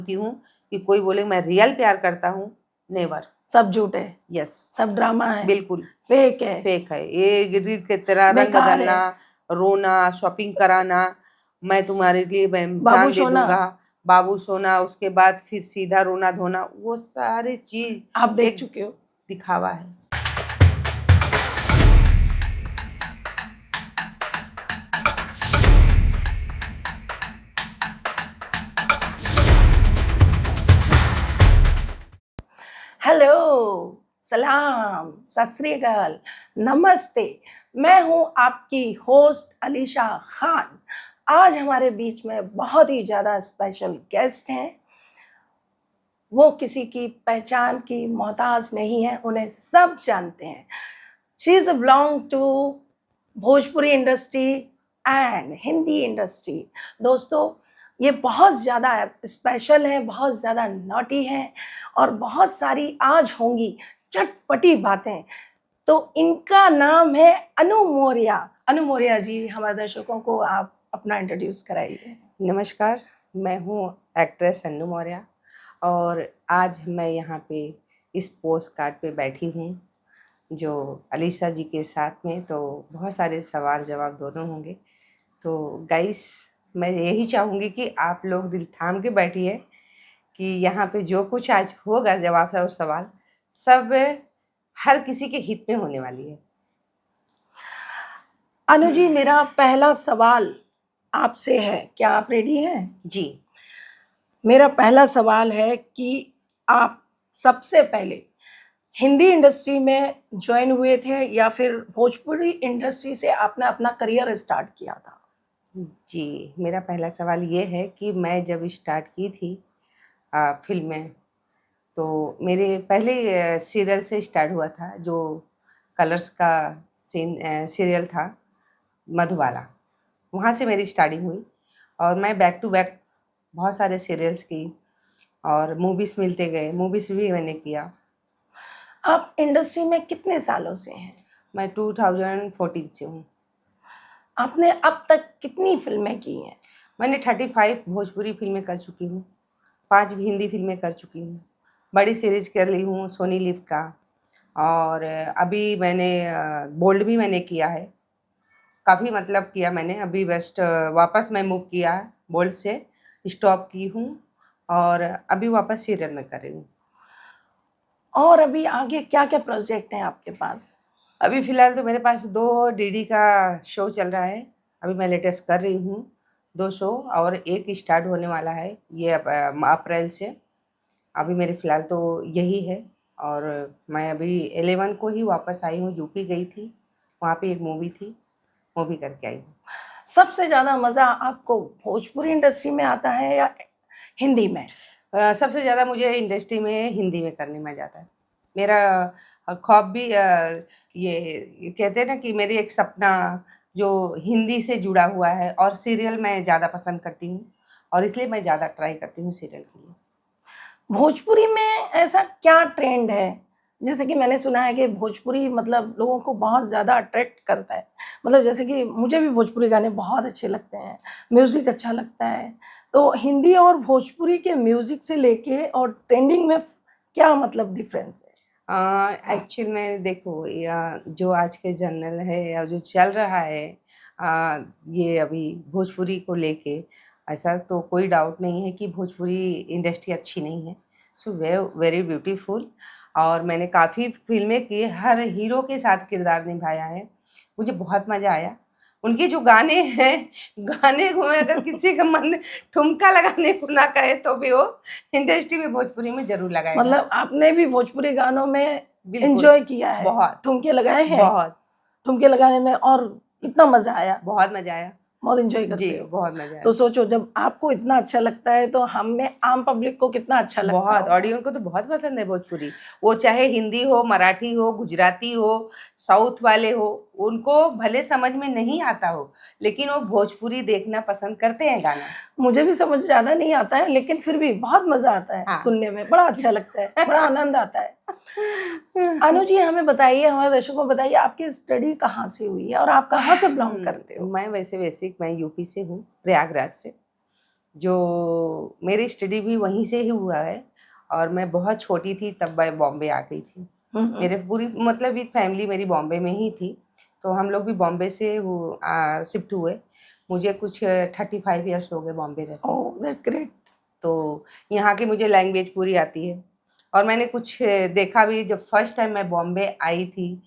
बोलती हूँ कि कोई बोले मैं रियल प्यार करता हूँ, नेवर। सब झूठ है, यस, सब ड्रामा है, बिल्कुल फेक है, फेक है। ये रीत की तरह रंग बेकार बदलना, है। रोना, शॉपिंग कराना, मैं तुम्हारे लिए बाबू जान दे सोना दूंगा, बाबू सोना, उसके बाद फिर सीधा रोना धोना, वो सारी चीज आप देख एक चुके हो। दिखावा है। हेलो, सलाम, सत श्री अकाल, नमस्ते। मैं हूं आपकी होस्ट अलीशा खान। आज हमारे बीच में बहुत ही ज़्यादा स्पेशल गेस्ट हैं। वो किसी की पहचान की मोहताज नहीं है, उन्हें सब जानते हैं। She is belong to Bhojpuri industry and Hindi industry. दोस्तों, ये बहुत ज़्यादा स्पेशल है, बहुत ज़्यादा नॉटी है और बहुत सारी आज होंगी चटपटी बातें। तो इनका नाम है अनु मौर्य। अनु मौर्य जी, हमारे दर्शकों को आप अपना इंट्रोड्यूस कराइए। नमस्कार, मैं हूँ एक्ट्रेस अनु मौर्य और आज मैं यहाँ पे इस पोस्ट कार्ड पे बैठी हूँ जो अलीशा जी के साथ में, तो बहुत सारे सवाल जवाब दोनों होंगे। तो गाइस, मैं यही चाहूँगी कि आप लोग दिल थाम के बैठिए कि यहाँ पे जो कुछ आज होगा जवाब और सवाल सब हर किसी के हित में होने वाली है। अनु जी, मेरा पहला सवाल आपसे है, क्या आप रेडी हैं? जी। मेरा पहला सवाल है कि आप सबसे पहले हिंदी इंडस्ट्री में ज्वाइन हुए थे या फिर भोजपुरी इंडस्ट्री से आपने अपना करियर स्टार्ट किया था? जी, मेरा पहला सवाल ये है कि मैं जब स्टार्ट की थी फिल्में, तो मेरे पहले सीरियल से स्टार्ट हुआ था, जो कलर्स का सीरियल था, मधुबाला। वहाँ से मेरी स्टार्टिंग हुई और मैं बैक टू बैक बहुत सारे सीरियल्स की और मूवीज़ मिलते गए, मूवीज़ भी मैंने किया। आप इंडस्ट्री में कितने सालों से हैं? मैं 2014 से हूँ। आपने अब तक कितनी फिल्में की हैं? मैंने 35 भोजपुरी फिल्में कर चुकी हूँ, 5 हिंदी फिल्में कर चुकी हूँ, बड़ी सीरीज कर ली हूँ सोनी लिव का, और अभी मैंने बोल्ड भी मैंने किया है, काफ़ी मतलब किया मैंने। अभी बेस्ट वापस मैं मूव किया है, बोल्ड से स्टॉप की हूँ और अभी वापस सीरियल में कर रही हूँ। और अभी आगे क्या क्या प्रोजेक्ट हैं आपके पास? अभी फ़िलहाल तो मेरे पास 2 डीडी का शो चल रहा है, अभी मैं लेटेस्ट कर रही हूँ 2 शो, और एक स्टार्ट होने वाला है ये अप्रैल से। अभी मेरे फ़िलहाल तो यही है और मैं अभी 11 को ही वापस आई हूँ, यूपी गई थी, वहाँ पे एक मूवी थी, मूवी करके आई हूँ। सबसे ज़्यादा मज़ा आपको भोजपुरी इंडस्ट्री में आता है या हिंदी में? सबसे ज़्यादा मुझे इंडस्ट्री में हिंदी में करने में ज़्यादा है। मेरा ख्वाब भी ये कहते हैं ना कि मेरी एक सपना जो हिंदी से जुड़ा हुआ है, और सीरियल मैं ज़्यादा पसंद करती हूँ और इसलिए मैं ज़्यादा ट्राई करती हूँ सीरियल के लिए। भोजपुरी में ऐसा क्या ट्रेंड है? जैसे कि मैंने सुना है कि भोजपुरी मतलब लोगों को बहुत ज़्यादा अट्रैक्ट करता है। मतलब जैसे कि मुझे भी भोजपुरी गाने बहुत अच्छे लगते हैं, म्यूज़िक अच्छा लगता है। तो हिंदी और भोजपुरी के म्यूज़िक से लेके और ट्रेंडिंग में क्या मतलब डिफ़रेंस है? एक्चुअल में देखो, या जो आज के जनरल है या जो चल रहा है, ये अभी भोजपुरी को लेके, ऐसा तो कोई डाउट नहीं है कि भोजपुरी इंडस्ट्री अच्छी नहीं है। सो वेरी ब्यूटीफुल, और मैंने काफ़ी फिल्में की, हर हीरो के साथ किरदार निभाया है, मुझे बहुत मज़ा आया। उनके जो गाने हैं, गाने को अगर किसी का मन ठुमका लगाने को ना कहे तो भी वो इंडस्ट्री में भोजपुरी में ज़रूर लगाएगा। मतलब आपने भी भोजपुरी गानों में बिल्कुल, एन्जॉय किया है, बहुत, ठुमके लगाए हैं? बहुत, ठुमके लगाने में और कितना मज़ा आया? बहुत मज़ा आया। बहुत एन्जॉय जी, करते हो। बहुत मज़ा तो आया। सोचो, जब आपको इतना अच्छा लगता है तो हम में आम पब्लिक को कितना अच्छा लगता बहुत, होगा। ऑडियंस को तो बहुत पसंद है भोजपुरी। वो चाहे हिंदी हो, मराठी हो, गुजराती हो, साउथ वाले हो, उनको भले समझ में नहीं आता हो, लेकिन वो भोजपुरी देखना पसंद करते हैं गाना। मुझे भी समझ ज़्यादा नहीं आता है, लेकिन फिर भी बहुत मज़ा आता है हाँ। सुनने में, बड़ा अच्छा लगता है, बड़ा आनंद आता है। अनु जी, हमें बताइए, हमारे दर्शकों को बताइए, आपकी स्टडी कहाँ से हुई है और आप कहाँ से बिलॉन्ग करते हो? मैं वैसे बेसिक मैं यूपी से हूँ, प्रयागराज से। जो मेरी स्टडी भी वहीं से ही हुआ है और मैं बहुत छोटी थी तब मैं बॉम्बे आ गई थी। मेरे पूरी मतलब विद फैमिली मेरी बॉम्बे में ही थी, तो हम लोग भी बॉम्बे से वो शिफ्ट हुए। मुझे कुछ 35 इयर्स हो गए बॉम्बे रहते। Oh that's great. तो यहाँ की मुझे लैंग्वेज पूरी आती है और मैंने कुछ देखा भी। जब फर्स्ट टाइम मैं बॉम्बे आई थी,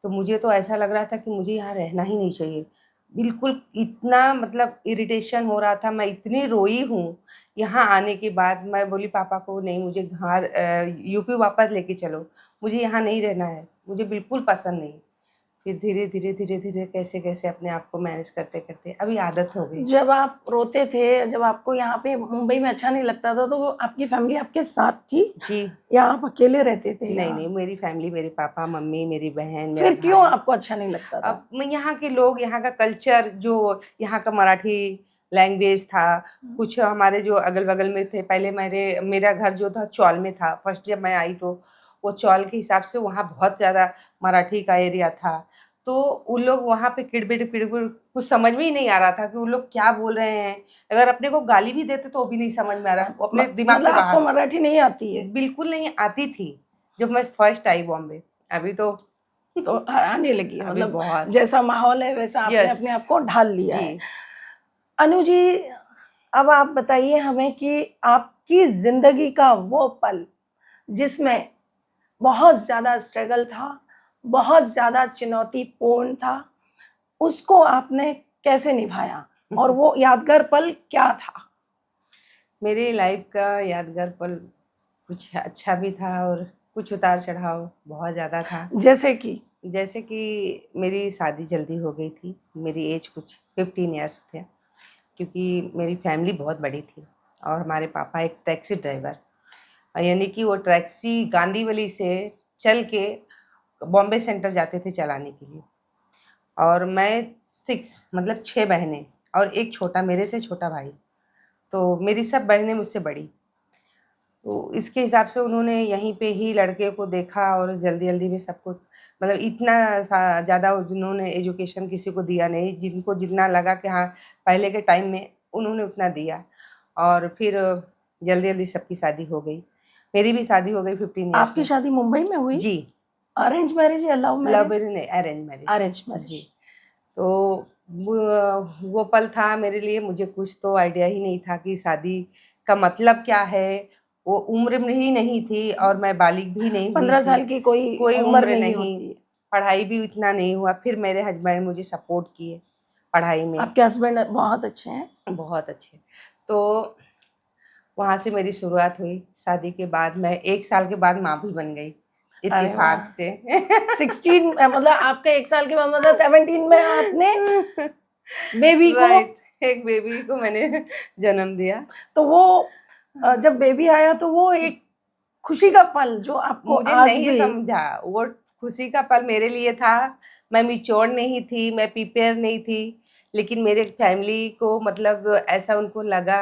तो मुझे तो ऐसा लग रहा था कि मुझे यहाँ रहना ही नहीं चाहिए। बिल्कुल इतना मतलब इरिटेशन हो रहा था, मैं इतनी रोई हूँ। यहाँ आने के बाद मैं बोली पापा को, नहीं मुझे घर यूपी वापस लेके चलो, मुझे यहाँ नहीं रहना है, मुझे बिल्कुल पसंद नहीं। फिर धीरे-धीरे कैसे-कैसे अपने आप को मैनेज करते-करते अभी आदत हो गई। जब आप रोते थे, जब आपको यहाँ पे मुंबई में अच्छा नहीं लगता था, तो आपकी फैमिली आपके साथ थी जी। या आप अकेले रहते थे नहीं, नहीं, यहाँ? मेरी फैमिली, मेरे पापा, मम्मी, मेरी बहन, मेरा फिर क्यों भाई। आपको अच्छा नहीं लगता था? अब मैं यहाँ के लोग, यहाँ का कल्चर, जो यहाँ का मराठी लैंग्वेज था, कुछ हमारे जो अगल-बगल में थे। पहले मेरा घर जो था चौल में था। फर्स्ट जब मैं आई तो वो चौल के हिसाब से वहाँ बहुत ज़्यादा मराठी का एरिया था। तो उन लोग वहाँ पे किड़बिड़-पिड़बिड़ कुछ समझ में ही नहीं आ रहा था कि वो लोग क्या बोल रहे हैं। अगर अपने को गाली भी देते तो वो भी नहीं समझ में आ रहा, वो अपने दिमाग मतलब के आपको बाहर। मराठी नहीं आती है? बिल्कुल नहीं आती थी, जब मैं फर्स्ट आई बॉम्बे। अभी तो तो आने लगी है, अभी मतलब बहुत। जैसा माहौल है वैसा आपने यस। अपने आप को ढाल लिया जी। है। अनु जी, अब आप बताइए हमें कि आपकी ज़िंदगी का वो पल जिसमें बहुत ज़्यादा स्ट्रगल था, बहुत ज़्यादा चुनौतीपूर्ण था, उसको आपने कैसे निभाया? और वो यादगार पल क्या था? मेरी लाइफ का यादगार पल कुछ अच्छा भी था और कुछ उतार-चढ़ाव बहुत ज़्यादा था। जैसे कि? जैसे कि मेरी शादी जल्दी हो गई थी, मेरी एज कुछ 15 इयर्स थे, क्योंकि मेरी फैमिली बहुत बड़ी थी और हमारे पापा एक टैक्सी ड्राइवर, यानी कि वो टैक्सी गांधीवली से चल के बॉम्बे सेंटर जाते थे चलाने के लिए। और मैं 6 मतलब 6 बहनें और एक छोटा, मेरे से छोटा भाई। तो मेरी सब बहनें मुझसे बड़ी। तो इसके हिसाब से उन्होंने यहीं पे ही लड़के को देखा और जल्दी-जल्दी में सबको मतलब इतना सा ज़्यादा उन्होंने एजुकेशन किसी को दिया नहीं, जिनको जितना लगा कि हाँ, पहले के टाइम में उन्होंने उतना दिया। और फिर जल्दी-जल्दी सबकी शादी हो गई। मेरी भी शादी हो गई 15 इयर्स आपकी में। शादी मुंबई में हुई? जी। अरेंज मैरिज या लव लव मैरिज? मैरिज नहीं, अरेंज मैरिज। Arrange marriage. जी। तो वो पल था मेरे लिए, मुझे कुछ तो आइडिया ही नहीं था कि शादी का मतलब क्या है। वो उम्र में ही नहीं थी और मैं बालिग भी नहीं हुई 15 थी, साल की कोई कोई उम्र उम्र नहीं नहीं, होती है। पढ़ाई भी इतना नहीं हुआ। फिर मेरे हस्बैंड मुझे सपोर्ट किए पढ़ाई में, आपके हस्बैंड बहुत अच्छे हैं। बहुत अच्छे। तो वहाँ से मेरी शुरुआत हुई। शादी के बाद मैं 1 साल के बाद माँ भी बन गई, अरे वाह! इत्तेफ़ाक से। 16 मतलब आपका 1 साल के बाद मतलब 17 में आपने बेबी को, राइट, एक बेबी को मैंने जन्म दिया। तो वो जब बेबी आया तो वो एक खुशी का पल जो आपको मुझे आज नहीं भी। समझा, वो खुशी का पल मेरे लिए था। मैं मैच्योर नहीं थी, मैं प्रिपेयर नहीं थी, लेकिन मेरे फैमिली को मतलब ऐसा उनको लगा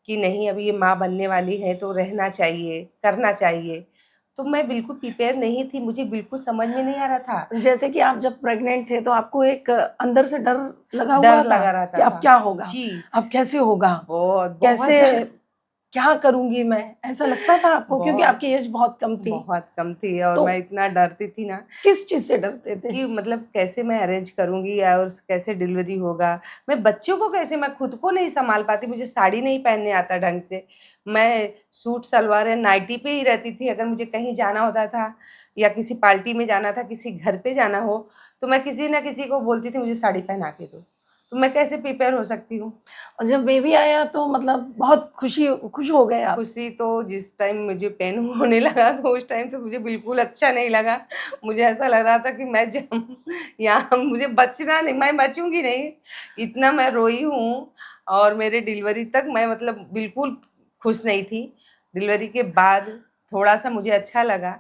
कि नहीं अभी ये माँ बनने वाली है तो रहना चाहिए, करना चाहिए। तो मैं बिल्कुल प्रिपेयर नहीं थी, मुझे बिल्कुल समझ में नहीं आ रहा था। जैसे कि आप जब प्रेग्नेंट थे तो आपको एक अंदर से डर लगा हुआ डर था लगा कि रहता अब था। क्या होगा? जी, अब कैसे होगा? बहुत, बहुत कैसे, ज़्यादा। क्या करूँगी मैं? ऐसा लगता था आपको क्योंकि बहुत, आपकी एज बहुत कम थी। बहुत कम थी और तो मैं इतना डरती थी ना किस चीज़ से डरते थे? कि मतलब कैसे मैं अरेंज करूँगी और कैसे डिलीवरी होगा। मैं बच्चों को कैसे, मैं खुद को नहीं सँभाल पाती, मुझे साड़ी नहीं पहनने आता ढंग से। मैं सूट सलवार या नाइटी पे ही रहती थी। अगर मुझे कहीं जाना होता था या किसी पार्टी में जाना था, किसी घर पे जाना हो, तो मैं किसी न किसी को बोलती थी मुझे साड़ी पहना के दो। तो मैं कैसे प्रिपेयर हो सकती हूँ? और जब बेबी आया तो मतलब बहुत खुश हो गए आप? खुशी तो जिस टाइम मुझे पेन होने लगा तो उस टाइम तो मुझे बिल्कुल अच्छा नहीं लगा। मुझे ऐसा लग रहा था कि मैं जम यहाँ मुझे बचना नहीं, मैं बचूँगी नहीं। इतना मैं रोई हूँ और मेरे डिलीवरी तक मैं मतलब बिल्कुल खुश नहीं थी। डिलीवरी के बाद थोड़ा-सा मुझे अच्छा लगा।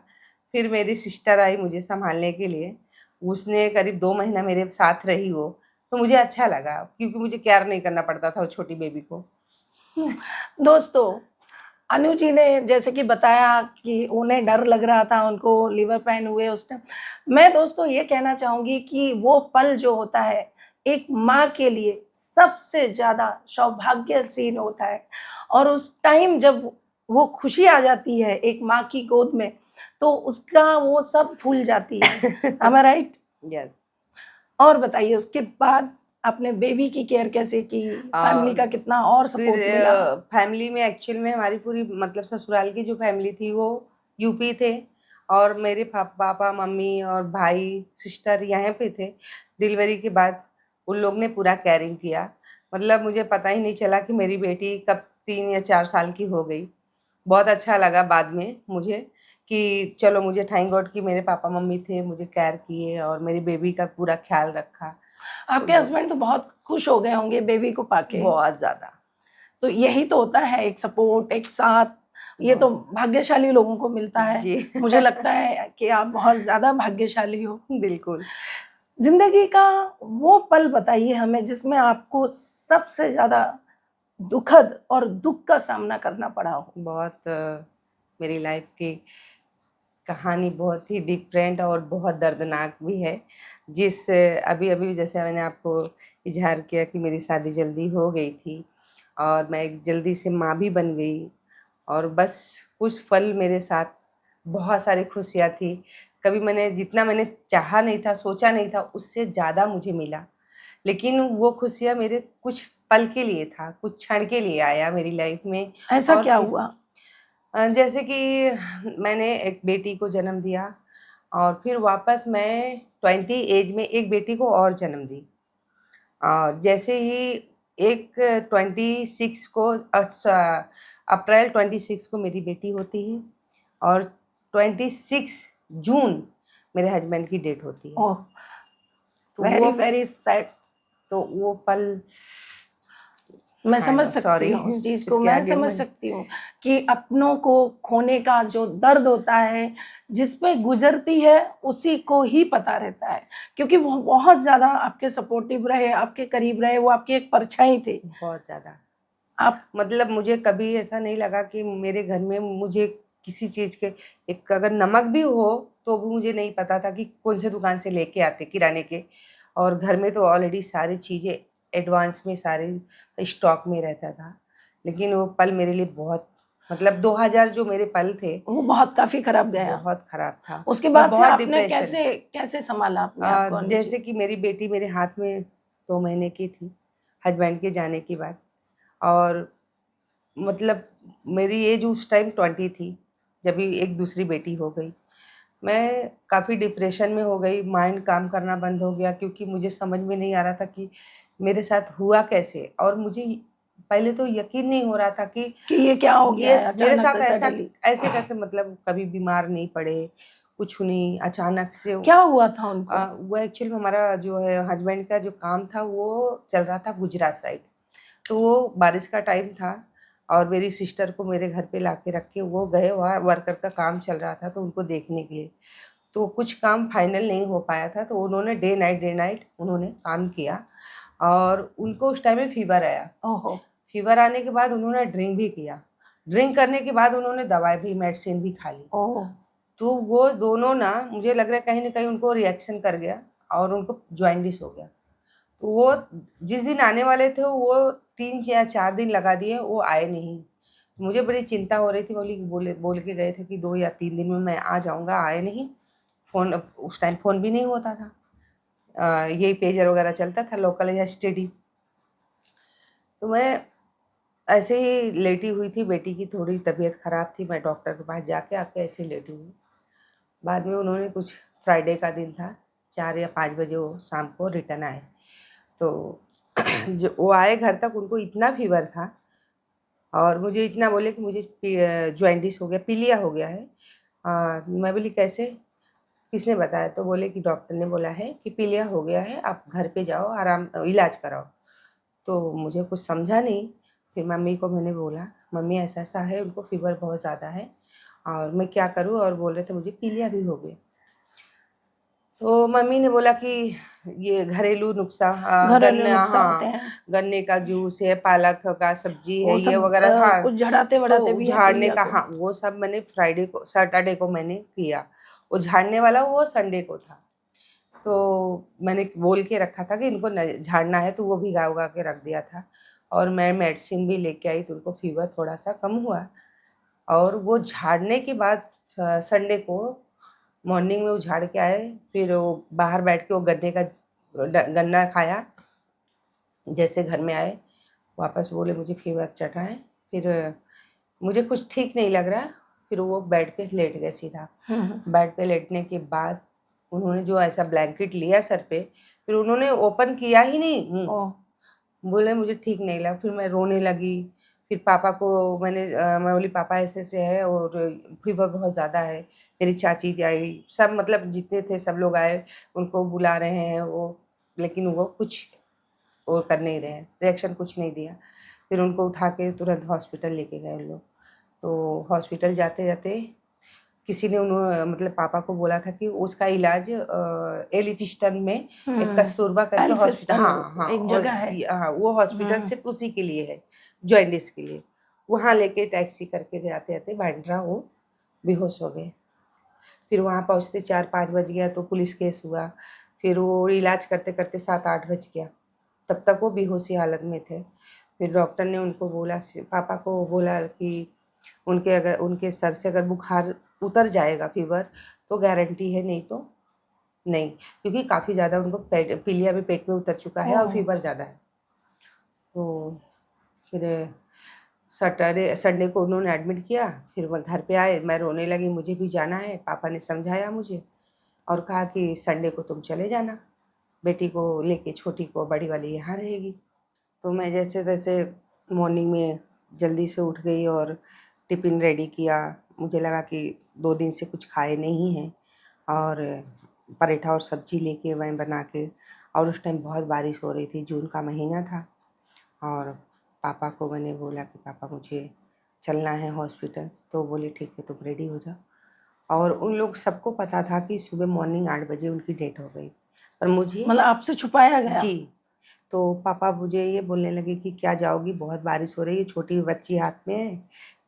फिर मेरी सिस्टर आई मुझे सँभालने के लिए। उसने करीब 2 महीना मेरे साथ रही वो, तो मुझे अच्छा लगा क्योंकि मुझे केयर नहीं करना पड़ता था उस छोटी बेबी को। दोस्तों, अनु जी ने जैसे कि बताया कि उन्हें डर लग रहा था, उनको लिवर पेन हुए उस टाइम। मैं दोस्तों ये कहना चाहूँगी कि वो पल जो होता है, एक माँ के लिए सबसे ज़्यादा सौभाग्यशील होता है। और उस टाइम जब वो खुशी आ जाती है एक माँ की गोद में, तो उसका वो सब भूल जाती है। एम आई राइट? यस। और बताइए उसके बाद आपने बेबी की केयर कैसे की? फैमिली का कितना और फिर सपोर्ट मिला? फैमिली में एक्चुअल में हमारी पूरी मतलब ससुराल की जो फैमिली थी वो यूपी थे, और मेरे पापा मम्मी और भाई सिस्टर यहाँ पे थे। डिलीवरी के बाद उन लोग ने पूरा केयरिंग किया। मतलब मुझे पता ही नहीं चला कि मेरी बेटी कब 3 या 4 साल की हो गई। बहुत अच्छा लगा बाद में मुझे कि चलो, मुझे थैंक गॉड कि मेरे पापा मम्मी थे, मुझे केयर किए और मेरी बेबी का पूरा ख्याल रखा। आपके सो हस्बैंड तो बहुत खुश हो गए होंगे बेबी को पाके। बहुत ज़्यादा। तो यही तो होता है, एक सपोर्ट, एक साथ। ये तो बहुत। भाग्यशाली लोगों को मिलता है। जी। मुझे लगता है कि आप बहुत ज़्यादा भाग्यशाली हो। बिल्कुल। ज़िंदगी का वो पल बताइए हमें जिसमें आपको सबसे ज़्यादा दुखद और दुःख का सामना करना पड़ा हो? बहुत मेरी लाइफ की कहानी बहुत ही डिफरेंट और बहुत दर्दनाक भी है। अभी-अभी जैसे मैंने आपको इज़हार किया कि मेरी शादी जल्दी हो गई थी और मैं एक जल्दी से माँ भी बन गई, और बस कुछ पल मेरे साथ बहुत सारी खुशियाँ थी। कभी मैंने जितना मैंने चाहा नहीं था, सोचा नहीं था, उससे ज़्यादा मुझे मिला। लेकिन वो खुशियाँ मेरे कुछ पल के लिए था, कुछ क्षण के लिए आया मेरी लाइफ में। ऐसा और क्या फिर हुआ? जैसे कि मैंने एक बेटी को जन्म दिया और फिर वापस मैं 20 एज में एक बेटी को और जन्म दी। और जैसे ही एक 26 को अप्रैल 26 को मेरी बेटी होती है और 26 जून मेरे हस्बैंड की डेट होती है। ओह! तो वेरी, वेरी सैड। वो पल मैं आई समझ नो सकती सॉरी। हूँ उस चीज़ को, इसके मैं आगे समझ मैं सकती हूँ कि अपनों को खोने का जो दर्द होता है, जिस पे गुज़रती है, उसी को ही पता रहता है। क्योंकि वो बहुत ज़्यादा आपके सपोर्टिव रहे, आपके करीब रहे, वो आपकी एक परछाई थे। बहुत ज़्यादा, आप मतलब मुझे कभी ऐसा नहीं लगा कि मेरे घर में मुझे किसी चीज़ के एक अगर नमक भी हो, तो भी मुझे नहीं पता था कि कौन से दुकान से लेके आते किराने के। और घर में तो ऑलरेडी सारी चीज़ें एडवांस में सारे स्टॉक में रहता था। लेकिन वो पल मेरे लिए बहुत, मतलब 2000 जो मेरे पल थे, वो बहुत काफ़ी खराब गया। बहुत ख़राब था। उसके मैं बाद से बहुत आपने डिप्रेशन, कैसे कैसे सँभाला अपने आप को अनु जी? जैसे कि मेरी बेटी मेरे हाथ में 2 महीने की थी, हस्बैंड के जाने के बाद। और मतलब मेरी एज उस टाइम 20 थी, जब ये एक दूसरी बेटी हो गई। मैं काफ़ी डिप्रेशन में हो गई, माइंड काम करना बंद हो गया क्योंकि मुझे समझ में नहीं आ रहा था कि मेरे साथ हुआ कैसे? और मुझे पहले तो यकीन नहीं हो रहा था कि कि ये क्या हो गया ये है मेरे अचानक साथ से ऐसा सडनली? ऐसे कैसे, मतलब कभी बीमार नहीं पड़े, कुछ नहीं, अचानक से। क्या हुआ था उनको? वो एक्चुअली हमारा जो है हस्बैंड का जो काम था वो चल रहा था गुजरात साइड। तो वो बारिश का टाइम था और मेरी सिस्टर को मेरे घर पे लाके रख के वो गए, वहाँ वर्कर का काम चल रहा था तो उनको देखने के लिए। तो कुछ काम फाइनल नहीं हो पाया था, तो उन्होंने डे नाइट उन्होंने काम किया और उनको उस टाइम में फ़ीवर आया। ओहो! फ़ीवर आने के बाद उन्होंने ड्रिंक भी किया। ड्रिंक करने के बाद उन्होंने दवाई भी, मेडिसिन भी खा ली। ओह! तो वो दोनों ना, मुझे लग रहा है कहीं न कहीं उनको रिएक्शन कर गया और उनको जॉन्डिस हो गया। तो वो जिस दिन आने वाले थे वो 3 या 4 दिन लगा दिए, वो आए नहीं। मुझे बड़ी चिंता हो रही थी, बोल के गए थे कि 2 या 3 दिन में मैं आ जाऊँगा, आए नहीं। फ़ोन उस टाइम फ़ोन भी नहीं होता था। यही पेजर वगैरह चलता था लोकल या एसटीडी। तो मैं ऐसे ही लेटी हुई थी, बेटी की थोड़ी तबीयत ख़राब थी, मैं डॉक्टर के पास जाके आके ऐसे ही लेटी हुई। बाद में उन्होंने कुछ, फ्राइडे का दिन था, 4 या 5 बजे वो शाम को रिटर्न आए। तो जो वो आए घर तक, उनको इतना फ़ीवर था और मुझे इतना बोले कि मुझे जॉन्डिस हो गया, पीलिया हो गया है। मैं बोली कैसे? किसने बताया? तो बोले कि डॉक्टर ने बोला है कि पीलिया हो गया है, आप घर पे जाओ, आराम इलाज कराओ। तो मुझे कुछ समझा नहीं। फिर मम्मी को मैंने बोला, मम्मी ऐसा-ऐसा है, उनको फ़ीवर बहुत ज़्यादा है और मैं क्या करूँ? और बोल रहे थे मुझे पीलिया भी हो गया। तो मम्मी ने बोला कि ये घरेलू नुस्खा, घरेलू गन्ना, नुस्खा होते हाँ, हैं। गन्ने का जूस है, पालक का सब्जी है, वो ये सब वगैरह, हाँ। कुछ झड़ाते-वड़ाते तो भी हैं झाड़ने पीलिया का, को। हाँ, वो सब मैंने सैटरडे को मैंने किया। वो झाड़ने वाला वो संडे को था। तो मैंने बोल के रखा था कि इनको झाड़ना है, तो वो भिगा उगा के रख दिया था। और मैं मेडिसिन भी लेके आई, तो उनको फीवर थोड़ा सा कम हुआ। और वो झाड़ने के बाद संडे को मॉर्निंग में वो झाड़ के आए, फिर वो बाहर बैठ के वो गन्ने का गन्ना खाया। जैसे घर में आए वापस बोले मुझे फीवर चढ़ रहा है। फिर मुझे कुछ ठीक नहीं लग रहा। फिर वो बेड पे लेट गए सीधा। बेड पे लेटने के बाद उन्होंने जो ऐसा ब्लैंकेट लिया सर पे, फिर उन्होंने ओपन किया ही नहीं मुँह। बोले मुझे ठीक नहीं लगा। फिर मैं रोने लगी। फिर पापा को मैं बोली पापा ऐसे-ऐसे है और फीवर बहुत ज़्यादा है। मेरी चाची आई, सब मतलब जितने थे सब लोग आए, उनको बुला रहे हैं वो, लेकिन वो कुछ वो कर नहीं रहे हैं, रिएक्शन कुछ नहीं दिया। फिर उनको उठा के तुरंत हॉस्पिटल लेके गए लोग। तो हॉस्पिटल जाते-जाते किसी ने मतलब पापा को बोला था कि उसका इलाज एलिफिस्टन में एक कस्तूरबा करके हॉस्पिटल, एल्फिस्टन हाँ, हाँ, एक जगह है। हाँ, वो हॉस्पिटल सिर्फ़ उसी के लिए है, जॉन्डिस के लिए। वहाँ लेके टैक्सी करके जाते-जाते बांद्रा वो बेहोश हो गए। फिर वहाँ पहुँचते 4-5 बज गया, तो पुलिस केस हुआ। फिर वो इलाज करते-करते 7-8 बज गया। तब तक वो बेहोशी हालत में थे। फिर डॉक्टर ने उनको बोला, पापा को बोला कि उनके सर से अगर बुखार उतर जाएगा फीवर, तो गारंटी है, नहीं तो नहीं। क्योंकि काफ़ी ज़्यादा उनको पीलिया भी पेट में उतर चुका है और फीवर ज़्यादा है। तो फिर सैटरडे संडे को उन्होंने एडमिट किया। फिर वो घर पे आए, मैं रोने लगी, मुझे भी जाना है। पापा ने समझाया मुझे और कहा कि संडे को तुम चले जाना, बेटी को लेके, छोटी को, बड़ी वाली यहाँ रहेगी। तो मैं जैसे-तैसे मॉर्निंग में जल्दी से उठ गई और टिफ़िन रेडी किया। मुझे लगा कि 2 दिन से कुछ खाए नहीं हैं, और पराठा और सब्ज़ी लेके मैं बना के, और उस टाइम बहुत बारिश हो रही थी, जून का महीना था। और पापा को मैंने बोला कि पापा मुझे चलना है हॉस्पिटल, तो बोले ठीक है तुम रेडी हो जाओ। और उन लोग सबको पता था कि सुबह मॉर्निंग 8 बजे उनकी डेथ हो गई, पर मुझे मतलब आपसे छुपाया गया। जी। तो पापा मुझे ये बोलने लगे कि क्या जाओगी, बहुत बारिश हो रही है, छोटी बच्ची हाथ में है।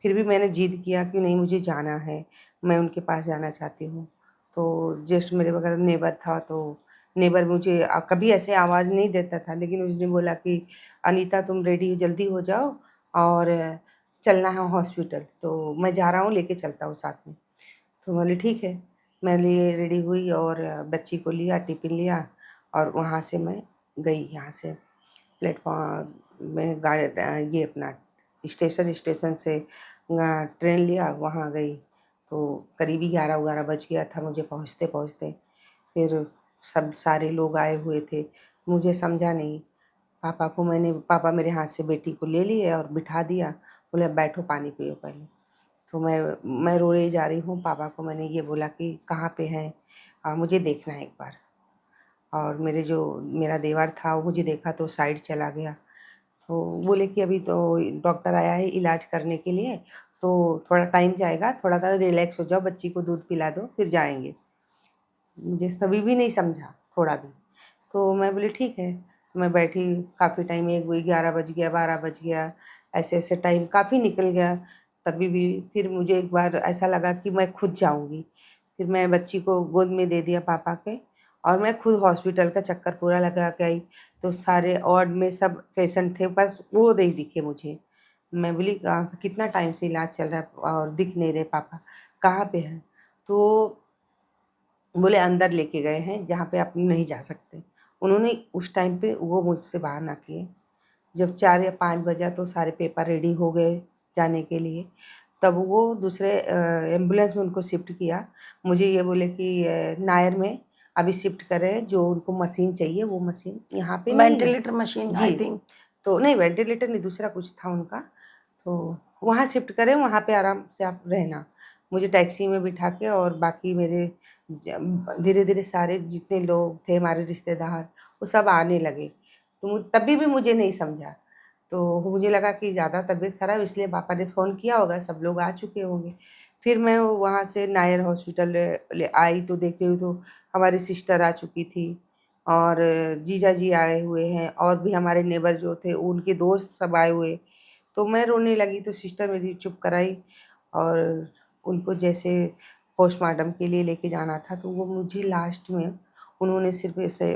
फिर भी मैंने ज़िद किया कि नहीं मुझे जाना है, मैं उनके पास जाना चाहती हूँ। तो जस्ट मेरे बगल में नेबर था, तो नेबर मुझे कभी ऐसे आवाज़ नहीं देता था, लेकिन उसने बोला कि अनीता तुम रेडी जल्दी हो जाओ और चलना है हॉस्पिटल, तो मैं जा रहा हूँ, लेके चलता हूँ साथ में। तो बोली ठीक है। मैं लिए रेडी हुई और बच्ची को लिया, टिफ़िन लिया, और वहाँ से मैं गई, यहाँ से प्लेटफ़ॉर्म में ये अपना स्टेशन से ट्रेन लिया, वहाँ गई। तो करीब 11-12 बज गया था मुझे पहुँचते-पहुँचते। फिर सब सारे लोग आए हुए थे, मुझे समझा नहीं। पापा मेरे हाथ से बेटी को ले लिए और बिठा दिया, बोले अब बैठो पानी पियो पहले। तो मैं रोए जा रही हूँ, पापा को मैंने ये बोला कि कहाँ पे हैं? मुझे देखना है एक बार। और मेरा देवर था, वो मुझे देखा तो साइड चला गया। तो बोले कि अभी तो डॉक्टर आया है इलाज करने के लिए, तो थोड़ा टाइम जाएगा, थोड़ा-सा रिलैक्स हो जाओ, बच्ची को दूध पिला दो, फिर जाएँगे। मुझे तभी भी नहीं समझा थोड़ा भी। तो मैं बोली ठीक है। मैं बैठी काफ़ी टाइम, 1 बज 11 बज गया, 12 बज गया, ऐसे-ऐसे टाइम काफ़ी निकल गया। तभी भी फिर मुझे एक बार ऐसा लगा कि मैं खुद जाऊँगी। फिर मैं बच्ची को गोद में दे दिया पापा के, और मैं खुद हॉस्पिटल का चक्कर पूरा लगा के आई। तो सारे वार्ड में सब पेशेंट थे, बस वो नहीं दिखे मुझे। मैं बोली कहाँ, कितना टाइम से इलाज चल रहा है और दिख नहीं रहे पापा, कहाँ पे हैं? तो बोले अंदर लेके गए हैं जहाँ पे आप नहीं जा सकते। उन्होंने उस टाइम पे वो मुझसे बाहर ना किए। जब 4 या 5 बजा तो सारे पेपर रेडी हो गए जाने के लिए। तब वो दूसरे एम्बुलेंस में उनको शिफ्ट किया। मुझे ये बोले कि नायर में अभी शिफ्ट कर रहे हैं, जो उनको मशीन चाहिए वो मशीन यहाँ पे नहीं है। वेंटिलेटर मशीन आई जी। थिंक। तो नहीं, वेंटिलेटर नहीं, दूसरा कुछ था उनका। तो वहाँ शिफ्ट करें, वहाँ पे आराम से आप रहना। मुझे टैक्सी में बिठा के, और बाकी मेरे धीरे-धीरे सारे जितने लोग थे हमारे रिश्तेदार, वो सब आने लगे। तो तभी भी मुझे नहीं समझा। तो मुझे लगा कि ज़्यादा तबीयत ख़राब, इसलिए पापा ने फ़ोन किया होगा, सब लोग आ चुके होंगे। फिर मैं वहाँ से नायर हॉस्पिटल ले आई, तो देख रही हूँ तो हमारी सिस्टर आ चुकी थी, और जीजा जी आए हुए हैं, और भी हमारे नेबर जो थे उनके दोस्त सब आए हुए। तो मैं रोने लगी, तो सिस्टर मेरी चुप कराई, और उनको जैसे पोस्टमार्टम के लिए लेके जाना था, तो वो मुझे लास्ट में उन्होंने सिर्फ ऐसे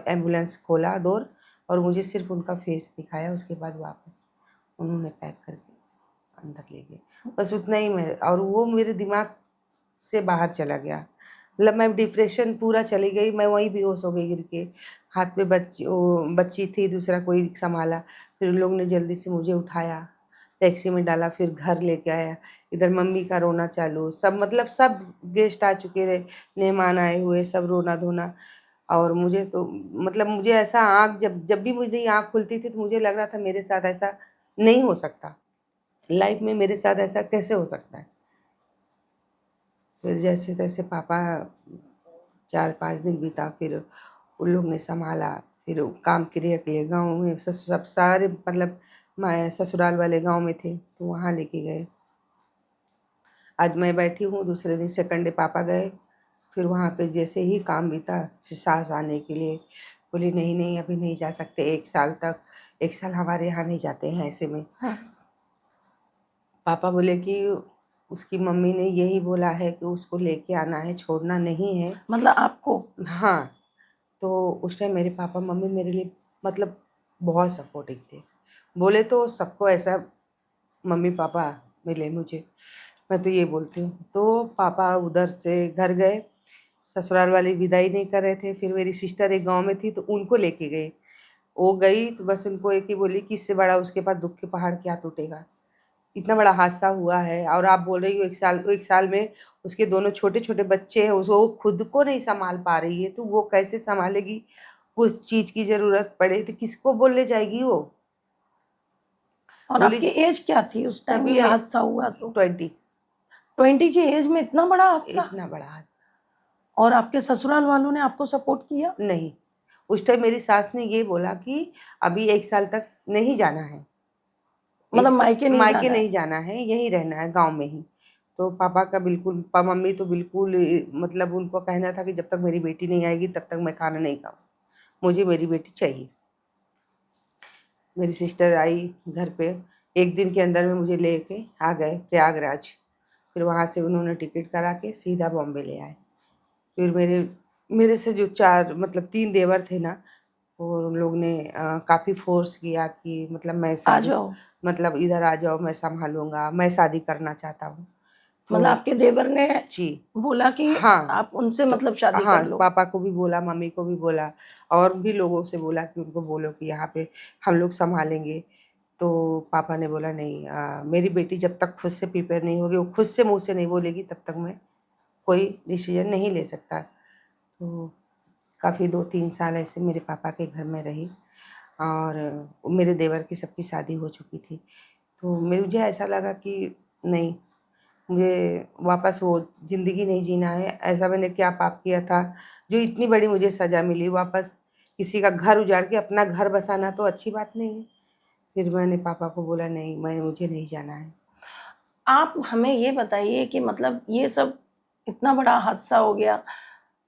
एम्बुलेंस खोला डोर और मुझे सिर्फ उनका फेस दिखाया, उसके बाद वापस उन्होंने पैक करके अंदर ले गए। बस उतना ही मैं, और वो मेरे दिमाग से बाहर चला गया। मतलब मैं डिप्रेशन पूरा चली गई, मैं वहीं बेहोश हो गई गिर के। हाथ में बच्ची थी, दूसरा कोई संभाला, फिर उन लोग ने जल्दी से मुझे उठाया, टैक्सी में डाला, फिर घर लेके आया। इधर मम्मी का रोना चालू, सब मतलब सब गेस्ट आ चुके रहे, मेहमान आए हुए, सब रोना धोना। और मुझे तो मतलब मुझे ऐसा आँख जब जब भी मुझे आँख खुलती थी तो मुझे लग रहा था मेरे साथ ऐसा नहीं हो सकता, लाइफ में मेरे साथ ऐसा कैसे हो सकता है। फिर जैसे तैसे पापा 4-5 दिन बीता, फिर उन लोग ने संभाला, फिर काम क्रिया के लिए गाँव में सब सारे मतलब मैं ससुराल वाले गाँव में थे तो वहाँ लेके गए। आज मैं बैठी हूँ, दूसरे दिन सेकंड डे पापा गए, फिर वहाँ पे जैसे ही काम बीता फिर सास आने के लिए बोली नहीं नहीं अभी नहीं जा सकते, 1 साल तक, 1 साल हमारे यहाँ नहीं जाते हैं ऐसे में। हाँ। पापा बोले कि उसकी मम्मी ने यही बोला है कि उसको लेके आना है, छोड़ना नहीं है। मतलब आपको? हाँ, तो उस टाइम मेरे पापा मम्मी मेरे लिए मतलब बहुत सपोर्टिव थे। बोले तो सबको ऐसा मम्मी पापा मिले मुझे, मैं तो ये बोलती हूँ। तो पापा उधर से घर गए, ससुराल वाले विदाई नहीं कर रहे थे, फिर मेरी सिस्टर एक गाँव में थी तो उनको लेके गए। वो गई तो बस उनको एक ही बोली कि इससे बड़ा उसके पास दुःख के पहाड़ क्या टूटेगा। इतना बड़ा हादसा हुआ है और आप बोल रही हो 1 साल में उसके दोनों छोटे-छोटे बच्चे हैं, वो खुद को नहीं सँभाल पा रही है, तो वो कैसे सँभालेगी? उस चीज़ की ज़रूरत पड़े तो किसको बोलने जाएगी वो? और बोली आपकी एज क्या थी उस टाइम तभी ये मैं हादसा हुआ तो? 20 20 की एज में इतना बड़ा हादसा? इतना बड़ा हादसा। और आपके ससुराल वालों ने आपको सपोर्ट किया? नहीं, उस टाइम मेरी सास ने ये बोला कि अभी 1 साल तक नहीं जाना है। मतलब मायके नहीं मायके जाना है? नहीं जाना है, यहीं रहना है गाँव में ही। तो पापा का बिल्कुल मम्मी तो बिल्कुल मतलब उनको कहना था कि जब तक मेरी बेटी नहीं आएगी तब तक मैं खाना नहीं खाऊँ, मुझे मेरी बेटी चाहिए। मेरी सिस्टर आई घर पे, 1 दिन के अंदर में मुझे लेके आ गए प्रयागराज। फिर वहाँ से उन्होंने टिकट करा के सीधा बॉम्बे ले आए। फिर मेरे मेरे से जो 4 मतलब 3 देवर थे ना, और उन लोग ने काफ़ी फ़ोर्स किया कि मतलब मैं आ शादी, जाओ। मतलब इधर आ जाओ, मैं सँभालूँगा, मैं शादी करना चाहता हूँ। मतलब तो आपके देवर ने जी, बोला कि हाँ, आप उनसे तो मतलब शादी हाँ, कर लो? पापा को भी बोला, मम्मी को भी बोला और भी लोगों से बोला कि उनको बोलो कि यहाँ पे हम लोग सँभालेंगे। तो पापा ने बोला नहीं, मेरी बेटी जब तक खुद से प्रिपेयर नहीं होगी, वो खुद से मुँह से नहीं बोलेगी तब तक मैं कोई डिसीज़न नहीं ले सकता। तो काफ़ी 2-3 साल ऐसे मेरे पापा के घर में रही और मेरे देवर की सबकी शादी हो चुकी थी। तो मुझे ऐसा लगा कि नहीं, मुझे वापस वो ज़िंदगी नहीं जीना है। ऐसा मैंने क्या पाप किया था, जो इतनी बड़ी मुझे सज़ा मिली। वापस किसी का घर उजाड़ के अपना घर बसाना तो अच्छी बात नहीं है। फिर मैंने पापा को बोला नहीं, मुझे नहीं जाना है। आप हमें ये बताइए कि मतलब ये सब इतना बड़ा हादसा हो गया,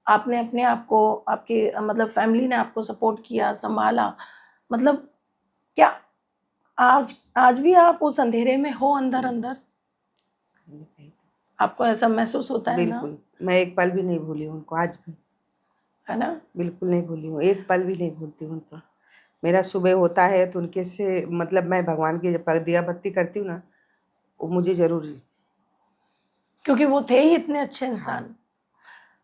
आपने अपने आप को आपके मतलब फैमिली ने आपको सपोर्ट किया, सँभाला, मतलब क्या आज आज भी आप उस अंधेरे में हो अंदर-अंदर? आपको ऐसा महसूस होता है ना? बिल्कुल, मैं एक पल भी नहीं भूली हूँ उनको आज भी, है ना? बिल्कुल नहीं भूली हूँ, एक पल भी नहीं भूलती हूँ उनको। मेरा सुबह होता है तो उनके से मतलब मैं भगवान की जब दिया बत्ती करती हूँ ना, वो मुझे ज़रूर, क्योंकि वो थे ही इतने अच्छे हाँ, इंसान।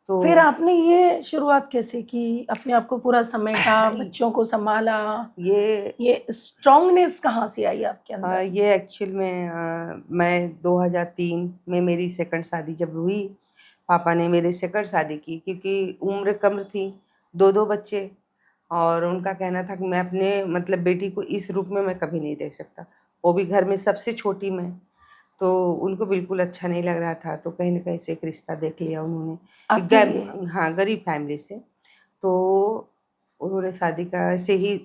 तो फिर आपने ये शुरुआत कैसे की? अपने आप को पूरा समेटा, बच्चों को सँभाला, ये ये स्ट्रॉन्गनेस कहाँ से आई आपके अंदर? ये एक्चुअल में मैं 2003 में मेरी सेकंड शादी जब हुई, पापा ने मेरी सेकंड शादी की क्योंकि उम्र कम थी, 2-2 बच्चे, और उनका कहना था कि मैं अपने मतलब बेटी को इस रूप में मैं कभी नहीं देख सकता। वो भी घर में सबसे छोटी मैं, तो उनको बिल्कुल अच्छा नहीं लग रहा था, तो कहीं न कहीं से एक रिश्ता देख लिया उन्होंने। एक आपके लिए? हाँ, गरीब फैमिली से। तो उन्होंने शादी का ऐसे ही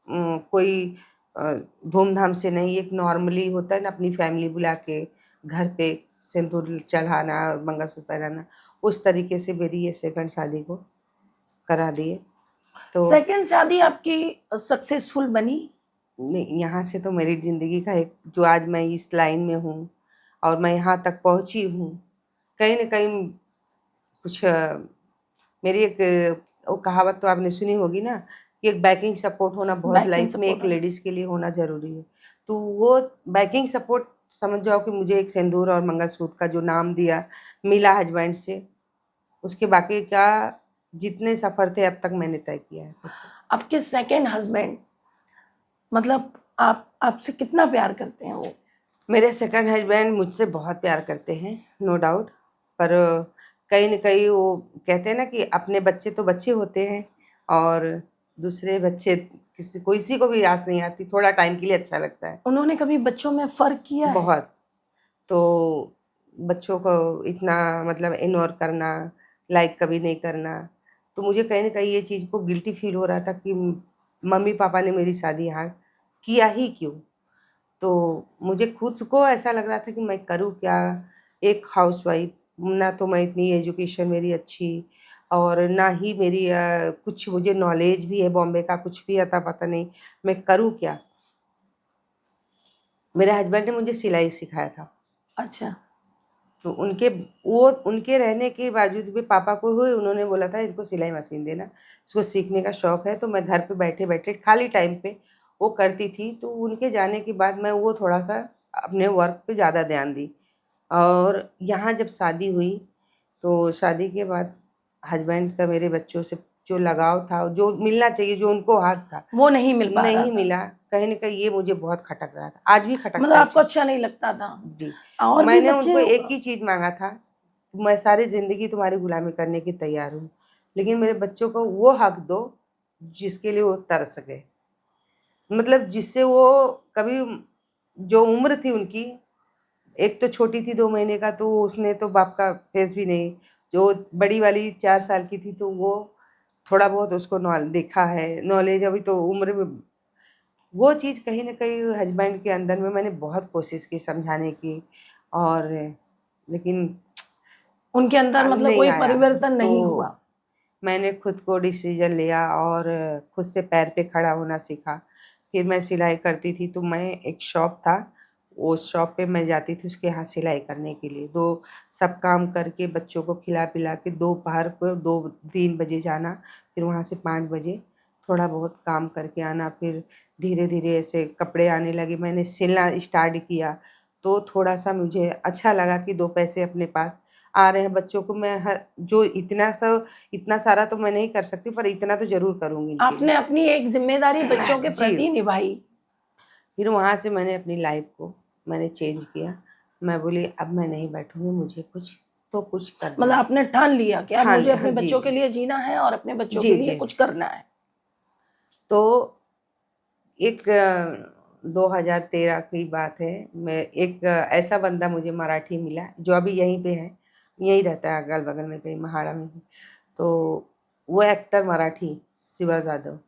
कोई अ, धूम-धाम से नहीं, एक नॉर्मली होता है ना अपनी फैमिली बुला के घर पे सिंदूर चढ़ाना, मंगलसूत्र पहनाना, उस तरीके से मेरी ये सेकंड शादी को करा दिए। तो सेकंड शादी आपकी सक्सेसफुल बनी? नहीं, यहाँ से तो मेरी ज़िंदगी का एक जो आज मैं इस लाइन में हूँ और मैं यहाँ तक पहुँची हूँ, कहीं न कहीं कुछ मेरी एक वो कहावत तो आपने सुनी होगी ना कि एक बैकिंग सपोर्ट होना बहुत बैकिंग लाइफ में एक सपोर्ट होना। लेडीज़ के लिए होना ज़रूरी है। तो वो बैकिंग सपोर्ट समझ जाओ कि मुझे एक सिंदूर और मंगलसूत्र का जो नाम दिया मिला हस्बैंड से, उसके बाकी का जितने सफ़र थे अब तक मैंने तय किया है खुद से। आपके सेकंड हस्बैंड मतलब आप आपसे कितना प्यार करते हैं वो? मेरे सेकंड हस्बैंड मुझसे बहुत प्यार करते हैं, नो डाउट। पर कहीं न कहीं वो कहते हैं ना कि अपने बच्चे तो बच्चे होते हैं और दूसरे बच्चे किसी को भी आस नहीं आती, थोड़ा टाइम के लिए अच्छा लगता है। उन्होंने कभी बच्चों में फ़र्क किया है? बहुत। तो बच्चों को इतना मतलब इग्नोर करना, लाइक कभी नहीं करना, तो मुझे कहीं न कहीं ये चीज़ को गिल्टी फ़ील हो रहा था कि मम्मी-पापा ने मेरी शादी यहाँ किया ही क्यों? तो मुझे खुद को ऐसा लग रहा था कि मैं करूँ क्या? एक हाउसवाइफ़, ना तो मैं इतनी एजुकेशन मेरी अच्छी और ना ही मेरी कुछ मुझे नॉलेज भी है बॉम्बे का, कुछ भी अता-पता नहीं, मैं करूँ क्या? मेरे हस्बैंड ने मुझे सिलाई सिखाया था। अच्छा। तो उनके रहने के बावजूद भी पापा को हुए उन्होंने बोला था इनको सिलाई मशीन देना, इसको सीखने का शौक है। तो मैं घर पे बैठे-बैठे खाली टाइम पे वो करती थी। तो उनके जाने के बाद मैं वो थोड़ा-सा अपने वर्क पे ज़्यादा ध्यान दी। और यहाँ जब शादी हुई, तो शादी के बाद हस्बैंड का मेरे बच्चों से जो लगाव था, जो मिलना चाहिए, जो उनको हक था, वो नहीं मिल पा रहा नहीं था। मिला। कहीं न कहीं ये मुझे बहुत खटक रहा था, आज भी मतलब खटकता है आपको चीज़। अच्छा नहीं लगता था। जी। और भी मैंने बच्चे उनको एक ही चीज़ माँगा था, मैं सारी ज़िंदगी तुम्हारी गुलामी करने की तैयार हूँ, लेकिन मेरे बच्चों को वो हक दो, जिसके लिए वो तरस गए। मतलब जिससे वो कभी जो उम्र थी उनकी, एक तो छोटी थी 2 महीने का, तो उसने तो बाप का फेस भी नहीं, जो बड़ी वाली 4 साल की थी, तो वो थोड़ा बहुत उसको देखा है, नॉलेज अभी तो उम्र में वो चीज़ कहीं न कहीं हस्बैंड के अंदर में मैंने बहुत कोशिश की समझाने की और लेकिन उनके अंदर मतलब नहीं कोई आया। परिवर्तन तो नहीं हुआ। मैंने खुद को डिसीज़न लिया और खुद से पैर पे खड़ा होना सीखा। फिर मैं सिलाई करती थी, तो मैं एक शॉप था, उस शॉप पे मैं जाती थी उसके यहाँ सिलाई करने के लिए। तो सब काम करके बच्चों को खिला-पिला के दोपहर को 2-3 बजे जाना, फिर वहाँ से 5 बजे थोड़ा बहुत काम करके आना। फिर धीरे-धीरे ऐसे कपड़े आने लगे, मैंने सिलना स्टार्ट किया, तो थोड़ा-सा मुझे अच्छा लगा कि 2 पैसे अपने पास आ रहे हैं। बच्चों को मैं हर जो इतना सारा तो मैं नहीं कर सकती, पर इतना तो ज़रूर करूँगी इनके लिए। आपने अपनी एक ज़िम्मेदारी बच्चों के जी। प्रति निभाई। फिर वहाँ से मैंने अपनी लाइफ़ को मैंने चेंज किया। मैं बोली अब मैं नहीं बैठूँगी, मुझे कुछ तो कुछ करना मतलब है। आपने ठान लिया कि अब ठान मुझे लिया, हाँ अपने जी। बच्चों के लिए जीना है और अपने बच्चों के जी, लिए जी। कुछ करना है। तो एक 2013 की बात है, मैं एक ऐसा बंदा मुझे मराठी मिला, जो अभी यहीं पे है, यहीं रहता है अगल-बगल में कहीं महाड़ा में ही। तो वो एक्टर मराठी, शिवा जाधव,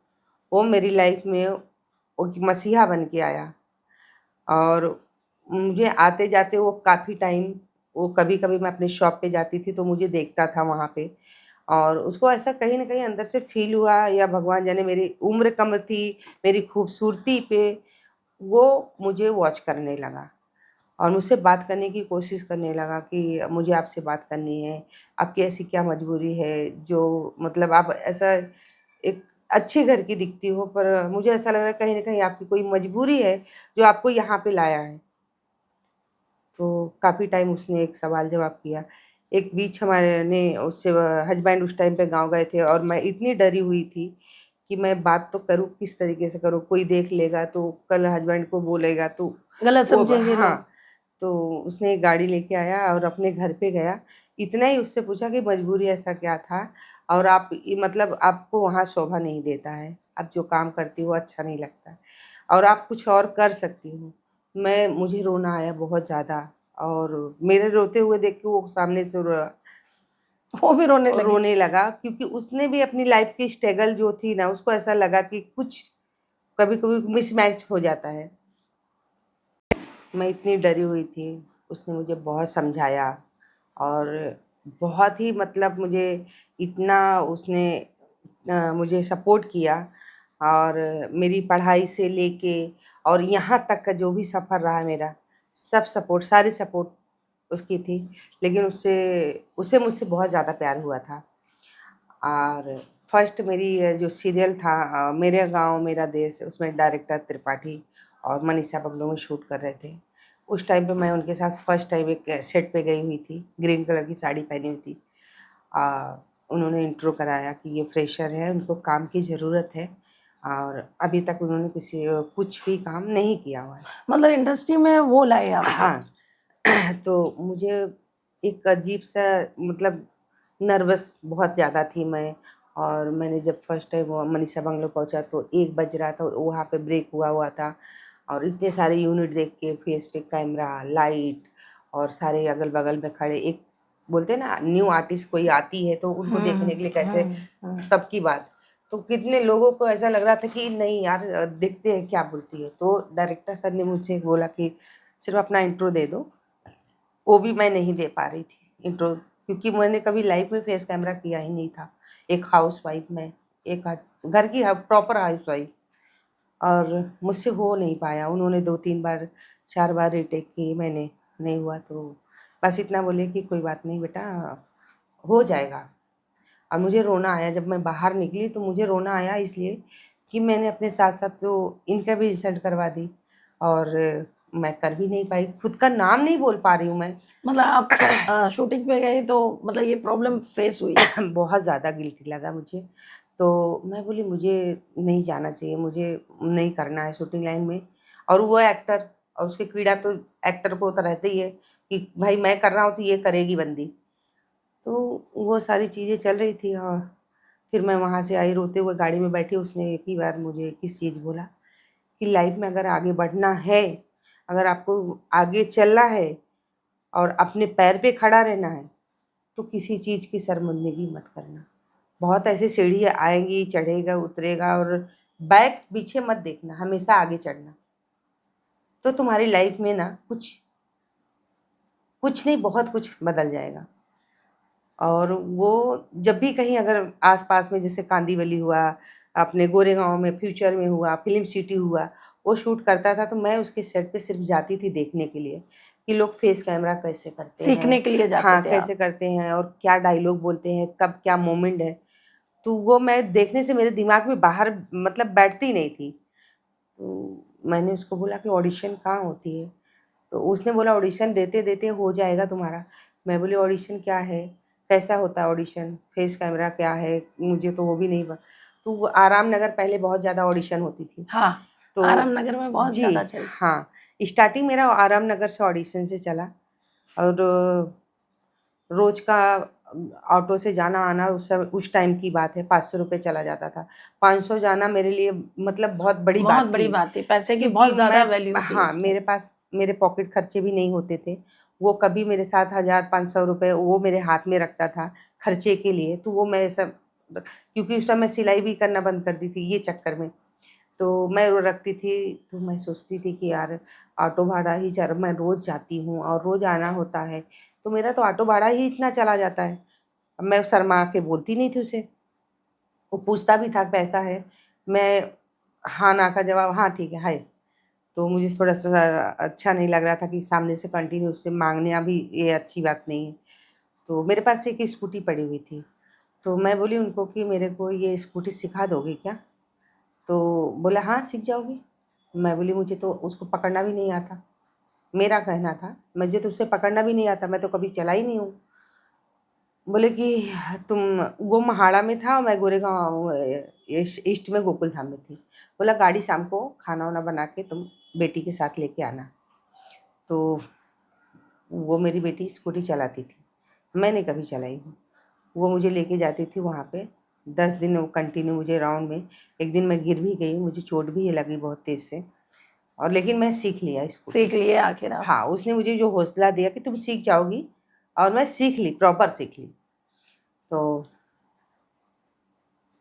वो मेरी लाइफ़ में वो एक मसीहा बन के आया और मुझे आते-जाते वो काफ़ी टाइम वो कभी-कभी मैं अपनी शॉप पे जाती थी, तो मुझे देखता था वहाँ पे और उसको ऐसा कहीं न कहीं अंदर से फ़ील हुआ या भगवान जाने मेरी उम्र कम थी, मेरी खूबसूरती पे वो मुझे वॉच करने लगा और मुझसे बात करने की कोशिश करने लगा कि मुझे आपसे बात करनी है, आपकी ऐसी क्या मजबूरी है जो मतलब आप ऐसा एक अच्छे घर की दिखती हो, पर मुझे ऐसा लग रहा है कहीं न कहीं आपकी कोई मजबूरी है जो आपको यहाँ पे लाया है। तो काफ़ी टाइम उसने एक सवाल-जवाब किया। एक बीच हमारे ने उससे हस्बैंड उस टाइम पे गाँव गए थे और मैं इतनी डरी हुई थी कि मैं बात तो करूँ, किस तरीके से करूँ? कोई देख लेगा तो कल हस्बैंड को बोलेगा तो गलत वो समझेंगे हाँ, लोग। तो उसने एक गाड़ी लेके आया और अपने घर पे गया। इतना ही उससे पूछा कि मजबूरी ऐसा क्या था? और आप मतलब आपको वहाँ शोभा नहीं देता है, आप जो काम करती हो अच्छा नहीं लगता है और आप कुछ और कर सकती हो। मुझे रोना आया बहुत ज़्यादा और मेरे रोते हुए देख के वो सामने से वो भी रोने लगी। रोने लगा क्योंकि उसने भी अपनी लाइफ़ की स्ट्रगल जो थी ना, उसको ऐसा लगा कि कुछ कभी-कभी मिसमैच हो जाता है। मैं इतनी डरी हुई थी, उसने मुझे बहुत समझाया और बहुत ही मतलब मुझे इतना उसने मुझे सपोर्ट किया और मेरी पढ़ाई से लेके और यहाँ तक का जो भी सफ़र रहा मेरा, सब सपोर्ट सारी सपोर्ट उसकी थी। लेकिन उससे उसे मुझसे बहुत ज़्यादा प्यार हुआ था और फर्स्ट मेरी जो सीरियल था मेरे गाँव मेरा देश, उसमें डायरेक्टर त्रिपाठी और मनीषा बंगलो में शूट कर रहे थे। उस टाइम पे मैं उनके साथ फर्स्ट टाइम एक सेट पे गई हुई थी, ग्रीन कलर की साड़ी पहनी हुई थी। उन्होंने इंट्रो कराया कि ये फ्रेशर है, उनको काम की ज़रूरत है और अभी तक उन्होंने कुछ भी काम नहीं किया हुआ है। मतलब इंडस्ट्री में वो लाए आपको। हाँ, तो मुझे एक अजीब-सा मतलब नर्वस बहुत ज़्यादा थी मैं और मैंने जब फर्स्ट टाइम वो मनीषा बंगलो पहुँचा तो 1 बज रहा था, वहाँ पे ब्रेक हुआ था और इतने सारे यूनिट देख के फेस पे कैमरा, लाइट और सारे अगल-बगल में खड़े एक बोलते हैं ना न्यू आर्टिस्ट कोई आती है तो उनको देखने के लिए कैसे तब की बात। तो कितने लोगों को ऐसा लग रहा था कि नहीं यार देखते हैं क्या बोलती है। तो डायरेक्टर सर ने मुझसे बोला कि सिर्फ़ अपना इंट्रो दे दो। वो भी मैं नहीं दे पा रही थी इंट्रो क्योंकि मैंने कभी लाइफ में फेस कैमरा किया ही नहीं था। एक हाउसवाइफ़ मैं, एक घर की प्रॉपर हाउसवाइफ़ और मुझसे हो नहीं पाया। उन्होंने 2-3 बार 4 बार रीटेक की मैंने, नहीं हुआ तो बस इतना बोले कि कोई बात नहीं बेटा हो जाएगा। और मुझे रोना आया जब मैं बाहर निकली तो मुझे रोना आया इसलिए कि मैंने अपने साथ-साथ तो इनका भी इंसल्ट करवा दी और मैं कर भी नहीं पाई। खुद का नाम नहीं बोल पा रही हूँ मैं। मतलब आप शूटिंग पे गए तो मतलब ये प्रॉब्लम फेस हुई। बहुत ज़्यादा गिल्टी लगा मुझे। तो मैं बोली मुझे नहीं जाना चाहिए, मुझे नहीं करना है शूटिंग लाइन में और वो एक्टर और उसके कीड़ा तो एक्टर को तो रहता ही है कि भाई मैं कर रहा हूँ तो ये करेगी बंदी। तो वो सारी चीज़ें चल रही थी और फिर मैं वहाँ से आई रोते हुए गाड़ी में बैठी, उसने एक ही बार मुझे एक ही चीज़ बोला कि लाइफ में अगर आगे बढ़ना है, अगर आपको आगे चलना है और अपने पैर पे खड़ा रहना है, तो किसी चीज़ की शर्मिंदगी मत करना। बहुत ऐसी सीढ़ी आएँगी, चढ़ेगा, उतरेगा और बैक पीछे मत देखना, हमेशा आगे चढ़ना। तो तुम्हारी लाइफ में ना कुछ नहीं बहुत कुछ बदल जाएगा। और वो जब भी कहीं अगर आस-पास में जैसे कांदीवली हुआ, अपने गोरेगाँव में फ्यूचर में हुआ, फ़िल्म सिटी हुआ, वो शूट करता था तो मैं उसके सेट पे सिर्फ़ जाती थी देखने के लिए कि लोग फेस कैमरा कैसे करते सीखने हैं। के लिए जाते हाँ, थे कैसे आप। करते हैं और क्या डायलॉग बोलते हैं, कब क्या मोमेंट है। तो वो मैं देखने से मेरे दिमाग में बाहर मतलब बैठती नहीं थी। तो मैंने उसको बोला कि ऑडिशन कहाँ होती है? तो उसने बोला ऑडिशन देते-देते हो जाएगा तुम्हारा। मैं बोली ऑडिशन क्या है? कैसा होता है ऑडिशन? फेस कैमरा क्या है? मुझे तो वो भी नहीं ब तो वो आराम नगर पहले बहुत ज़्यादा ऑडिशन होती थी। हाँ, आराम तो नगर में बहुत जी, ज़्यादा चलती। हाँ। स्टार्टिंग मेरा आराम नगर से ऑडिशन से चला और रोज़ का ऑटो से जाना-आना उस टाइम की बात है ₹500 चला जाता था। 500 जाना मेरे लिए मतलब बहुत बड़ी बहुत बात बड़ी थी। बात है, पैसे की क्योंकि बहुत ज़्यादा मैं वैल्यू थी हाँ, उसमें। मेरे पास मेरे पॉकेट खर्चे भी नहीं होते थे। वो कभी मेरे साथ 1000-500 रुपए वो मेरे हाथ में रखता था खर्चे के लिए, तो वो मैं सब क्योंकि उस टाइम मैं सिलाई भी करना बंद कर दी थी ये चक्कर में। तो मैं वो रखती थी, तो मैं सोचती थी कि यार ऑटो भाड़ा ही मैं रोज़ जाती हूँ और रोज़ आना होता है, तो मेरा तो ऑटो भाड़ा ही इतना चला जाता है। अब मैं शर्मा के बोलती नहीं थी उसे। वो पूछता भी था पैसा है? मैं हाँ, ना का जवाब हाँ, ठीक है, है। तो मुझे थोड़ा-सा अच्छा नहीं लग रहा था कि सामने से कंटिन्यू उससे माँगना भी ये अच्छी बात नहीं है। तो मेरे पास एक स्कूटी पड़ी हुई थी, तो मैं बोली उनको कि मेरे को ये स्कूटी सिखा दोगे क्या? तो बोला हाँ, सीख जाओगी। मैं बोली मुझे तो उसको पकड़ना भी नहीं आता। मेरा कहना था, मुझे तो उसे पकड़ना भी नहीं आता, मैं तो कभी चलाई नहीं हूँ। बोले कि तुम वो महाड़ा में था और मैं गोरेगाँव ईस्ट में गोकुल धाम में थी। बोला गाड़ी शाम को खाना-वाना बना के तुम बेटी के साथ लेके आना। तो वो मेरी बेटी स्कूटी चलाती थी। मैंने कभी चलाई हूँ। वो मुझे लेके जाती थी वहाँ पे 10 दिन वो कंटिन्यू मुझे राउंड में एक दिन मैं गिर भी गई, मुझे चोट भी लगी बहुत तेज़ से और लेकिन मैं सीख लिया स्कूटी। सीख लिए आखिर आप। हाँ, उसने मुझे जो हौसला दिया कि तुम सीख जाओगी और मैं सीख ली, प्रॉपर सीख ली। तो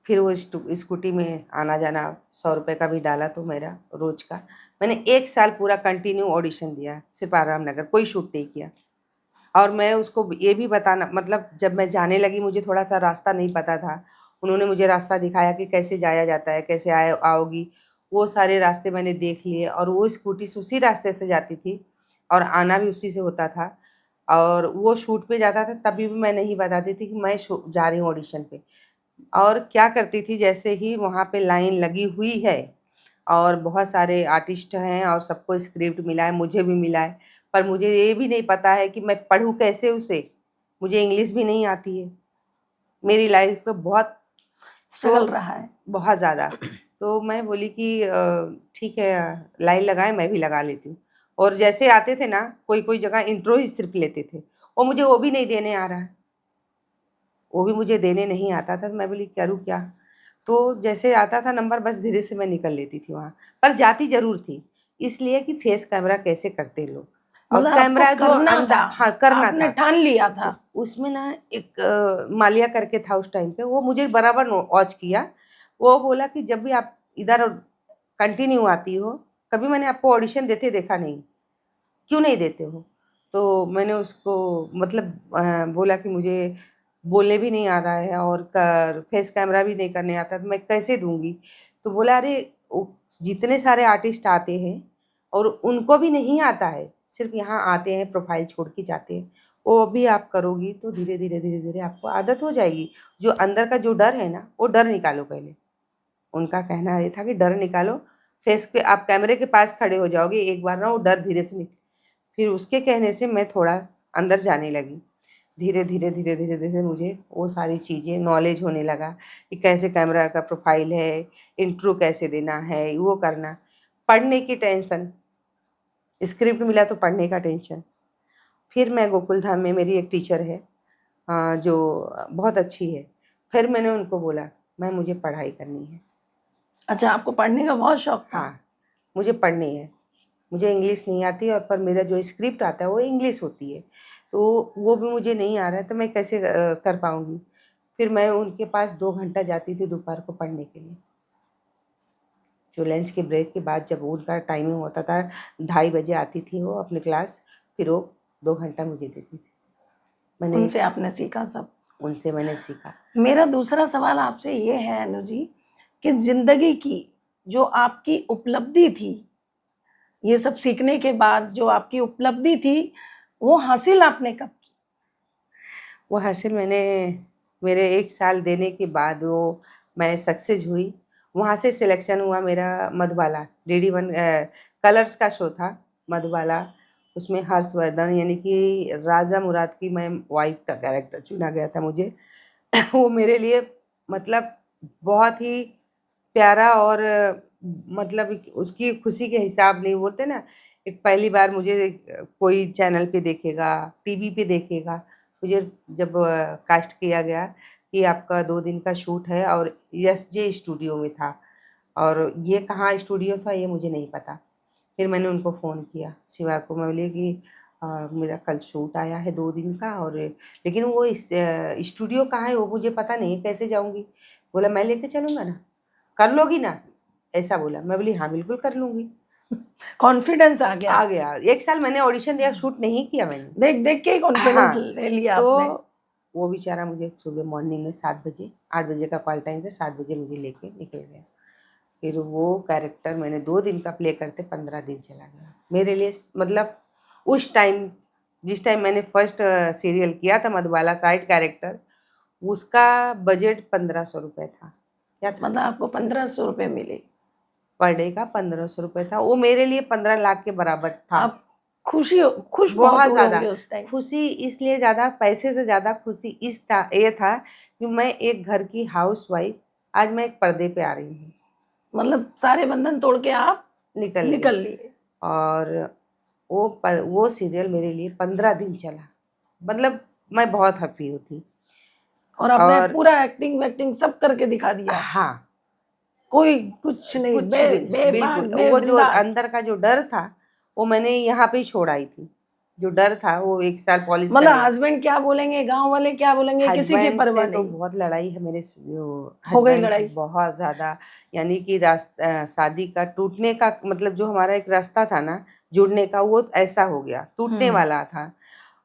फिर वो स्कूटी में आना-जाना ₹100 का भी डाला तो मेरा रोज़ का। मैंने 1 साल पूरा कंटिन्यू ऑडिशन दिया, सिर्फ़ आराम नगर, कोई शूट नहीं किया। और मैं उसको ये भी बताना मतलब जब मैं जाने लगी मुझे थोड़ा-सा रास्ता नहीं पता था। उन्होंने मुझे रास्ता दिखाया कि कैसे जाया जाता है, कैसे आओगी। वो सारे रास्ते मैंने देख लिए और वो स्कूटी से उसी रास्ते से जाती थी और आना भी उसी से होता था। और वो शूट पे जाता था तभी भी मैं नहीं बताती थी कि मैं जा रही हूँ ऑडिशन पे। और क्या करती थी, जैसे ही वहाँ पे लाइन लगी हुई है और बहुत सारे आर्टिस्ट हैं और सबको स्क्रिप्ट मिला है, मुझे भी मिला है, पर मुझे ये भी नहीं पता है कि मैं पढूँ कैसे उसे? मुझे इंग्लिश भी नहीं आती है। मेरी लाइफ में बहुत स्ट्रगल तो रहा है। बहुत ज़्यादा। तो मैं बोली कि ठीक है, लाइन लगाएँ, मैं भी लगा लेती हूँ। और जैसे आते थे ना, कोई-कोई जगह इंट्रो ही सिर्फ़ लेते थे और मुझे वो भी नहीं देने आ रहा है। वो भी मुझे देने नहीं आता था, तो मैं बोली करूँ क्या? तो जैसे आता था नंबर, बस धीरे से मैं निकल लेती थी वहाँ, पर जाती ज़रूर थी, इसलिए कि फेस कैमरा कैसे करते हैं लोग और मतलब आपको कैमरा जो करना था, हाँ, करना आपने था। ठान लिया था। उसमें ना एक मालिया करके था उस टाइम पे, वो मुझे बराबर वॉच किया। वो बोला कि जब भी आप इधर कंटिन्यू आती हो, कभी मैंने आपको ऑडिशन देते देखा नहीं, क्यों नहीं देते हो? तो मैंने उसको मतलब बोला कि मुझे बोलने भी नहीं आ रहा है और फेस कैमरा भी नहीं करने आता, तो मैं कैसे दूँगी? तो बोला, अरे जितने सारे आर्टिस्ट आते हैं और उनको भी नहीं आता है, सिर्फ़ यहाँ आते हैं, प्रोफ़ाइल छोड़ के जाते हैं। वो भी आप करोगी तो धीरे-धीरे, धीरे-धीरे आपको आदत हो जाएगी। जो अंदर का जो डर है ना, वो डर निकालो पहले। उनका कहना ये था कि डर निकालो, फेस पे आप कैमरे के पास खड़े हो जाओगे, एक बार ना वो डर धीरे से फिर उसके कहने से मैं थोड़ा अंदर जाने लगी। धीरे-धीरे, धीरे-धीरे, धीरे मुझे वो सारी चीज़ें नॉलेज होने लगा कि कैसे कैमरा का प्रोफ़ाइल है, इंट्रो कैसे देना है, वो करना। पढ़ने की टेंशन, स्क्रिप्ट मिला तो पढ़ने का टेंशन। फिर मैं गोकुलधाम में मेरी एक टीचर है जो बहुत अच्छी है। फिर मैंने उनको बोला, मैम मुझे पढ़ाई करनी है। अच्छा, आपको पढ़ने का बहुत शौक था। हाँ, मुझे पढ़नी है। मुझे इंग्लिश नहीं आती और पर मेरा जो स्क्रिप्ट आता है वो इंग्लिश होती है। तो वो भी मुझे नहीं आ रहा है, तो मैं कैसे कर पाऊँगी? फिर मैं उनके पास 2 घंटा जाती थी दोपहर को पढ़ने के लिए। जो लंच के ब्रेक के बाद जब उनका टाइमिंग होता था, 2:30 बजे आती थी वो अपनी क्लास, फिर वो 2 घंटा मुझे देती थी। मैंने उनसे आपने सीखा सब। उनसे मैंने सीखा। मेरा दूसरा सवाल आपसे ये है अनु जी, कि ज़िंदगी की जो आपकी उपलब्धि थी, ये सब सीखने के बाद जो आपकी उपलब्धि थी, वो हासिल आपने कब की? वो हासिल मैंने मेरे 1 साल देने के बाद वो मैं सक्सेस हुई। वहाँ से सिलेक्शन हुआ मेरा मधुबाला, डीडी वन कलर्स का शो था मधुबाला। उसमें हर्षवर्धन यानी कि राजा मुराद की मैं वाइफ़ का कैरेक्टर चुना गया था मुझे। वो मेरे लिए मतलब बहुत ही प्यारा और मतलब उसकी खुशी के हिसाब नहीं, बोलते ना, एक पहली बार मुझे कोई चैनल पे देखेगा, टीवी पे देखेगा। मुझे जब कास्ट किया गया कि आपका 2 दिन का शूट है और एसजे स्टूडियो में था और ये कहाँ स्टूडियो था ये मुझे नहीं पता। फिर मैंने उनको फ़ोन किया शिवा को, मैं बोली कि मेरा कल शूट आया है 2 दिन का और लेकिन वो स्टूडियो कहाँ है वो मुझे पता नहीं है, कैसे जाऊँगी? बोला, मैं लेके चलूँगा ना, कर लोगी ना? ऐसा बोला। मैं बोली, हाँ, बिल्कुल कर लूँगी। कॉन्फिडेंस आ गया आ आपको। गया। 1 साल मैंने ऑडिशन दिया, शूट नहीं किया मैंने। देख के ही कॉन्फिडेंस हाँ, ले लिया तो आपने। वो बेचारा मुझे सुबह मॉर्निंग में 7 बजे, 8 बजे का कॉल टाइम था, 7 बजे मुझे लेके निकल गया। फिर वो कैरेक्टर मैंने 2 दिन का प्ले करते 15 दिन चला गया। मेरे लिए मतलब उस टाइम जिस टाइम मैंने फर्स्ट सीरियल किया था मधुबाला साइड कैरेक्टर, उसका बजट 1500 रुपए था। क्या था? मतलब आपको 1500 रुपए मिले। पर डे का 1500 रुपए था। वो मेरे लिए 15 लाख के बराबर था। आप खुश बहुत बहुत हुए ज़्यादा। होंगे उस टाइम। खुशी इसलिए ज़्यादा, पैसे से ज़्यादा खुशी ये था कि मैं एक घर की हाउसवाइफ़, आज मैं एक पर्दे पे आ रही हूँ, मतलब सारे बंधन तोड़ के आप निकल गई। निकल लिए। और वो सीरियल मेरे लिए 15 दिन चला। मतलब मैं बहुत हैप्पी हुई थी। और आपने और पूरा एक्टिंग वैक्टिंग सब करके दिखा दिया। हाँ, कोई कुछ नहीं, कुछ भी नहीं, बेबाक बिल्कुल। वो जो बेबिंदास। अंदर का जो डर था, वो मैंने यहाँ पे ही छोड़ आई थी। जो डर था वो 1 साल पॉलिश मतलब करने, हस्बैंड क्या बोलेंगे, गांव वाले क्या बोलेंगे, किसी की हस्बैंड से परवाह तो नहीं। बहुत लड़ाई है मेरे जो हो गई हस्बैंड से, लड़ाई। बहुत ज़्यादा। यानी कि शादी का टूटने का मतलब जो हमारा एक रास्ता था ना जुड़ने का, वो ऐसा हो गया, टूटने वाला था।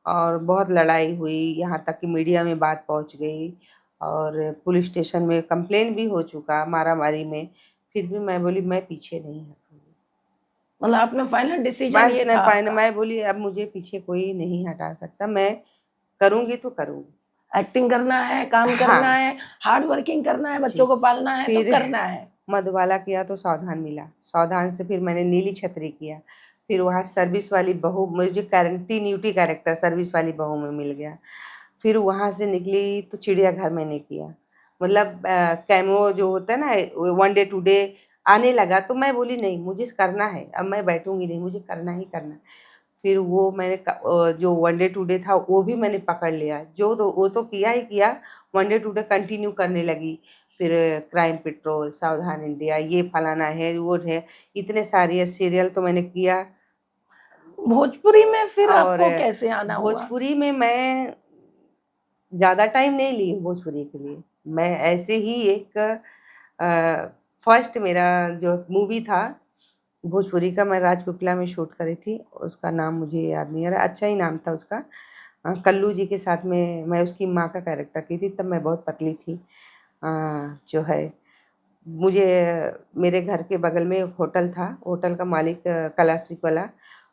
और बहुत लड़ाई हुई, यहाँ तक कि मीडिया में बात पहुँच गई और पुलिस स्टेशन में कंप्लेन भी हो चुका मारा-मारी में। फिर भी मैं बोली मैं पीछे नहीं हटूँगी। मतलब आपने फाइनल डिसीजन ये था आपका। मैं बोली अब मुझे पीछे कोई नहीं हटा सकता, मैं करूँगी तो करूँगी। एक्टिंग करना है, काम करना हाँ है, हार्ड वर्किंग करना है, जी। बच्चों को पालना है तो फिर करना है। मधुबाला किया तो सावधान मिला, सावधान से फिर मैंने नीली छतरी किया, फिर वहाँ सर्विस वाली बहू, मुझे कंटिन्यूटी कैरेक्टर सर्विस वाली बहू में मिल गया। फिर वहाँ से निकली तो चिड़ियाघर मैंने किया, मतलब कैमो जो होता है ना, वन डे टू डे आने लगा, तो मैं बोली नहीं मुझे करना है, अब मैं बैठूंगी नहीं, मुझे करना ही करना है। फिर वो मैंने जो वन डे टू डे था वो भी मैंने पकड़ लिया, जो तो वो तो किया ही किया, one day to day continue करने लगी। फिर क्राइम पेट्रोल, सावधान इंडिया, ये फलाना है वो है, इतने सारे सीरियल तो मैंने किया। भोजपुरी में फिर और आपको कैसे आना हुआ? भोजपुरी में मैं ज़्यादा टाइम नहीं ली भोजपुरी के लिए, मैं ऐसे ही एक फर्स्ट मेरा जो मूवी था भोजपुरी का, मैं राजपीपला में शूट करी थी, उसका नाम मुझे याद नहीं आ रहा, अच्छा ही नाम था उसका। कल्लू जी के साथ में मैं उसकी माँ का कैरेक्टर की थी, तब मैं बहुत पतली थी। जो है मुझे, मेरे घर के बगल में एक होटल था, होटल का मालिक क्लासिक वाला,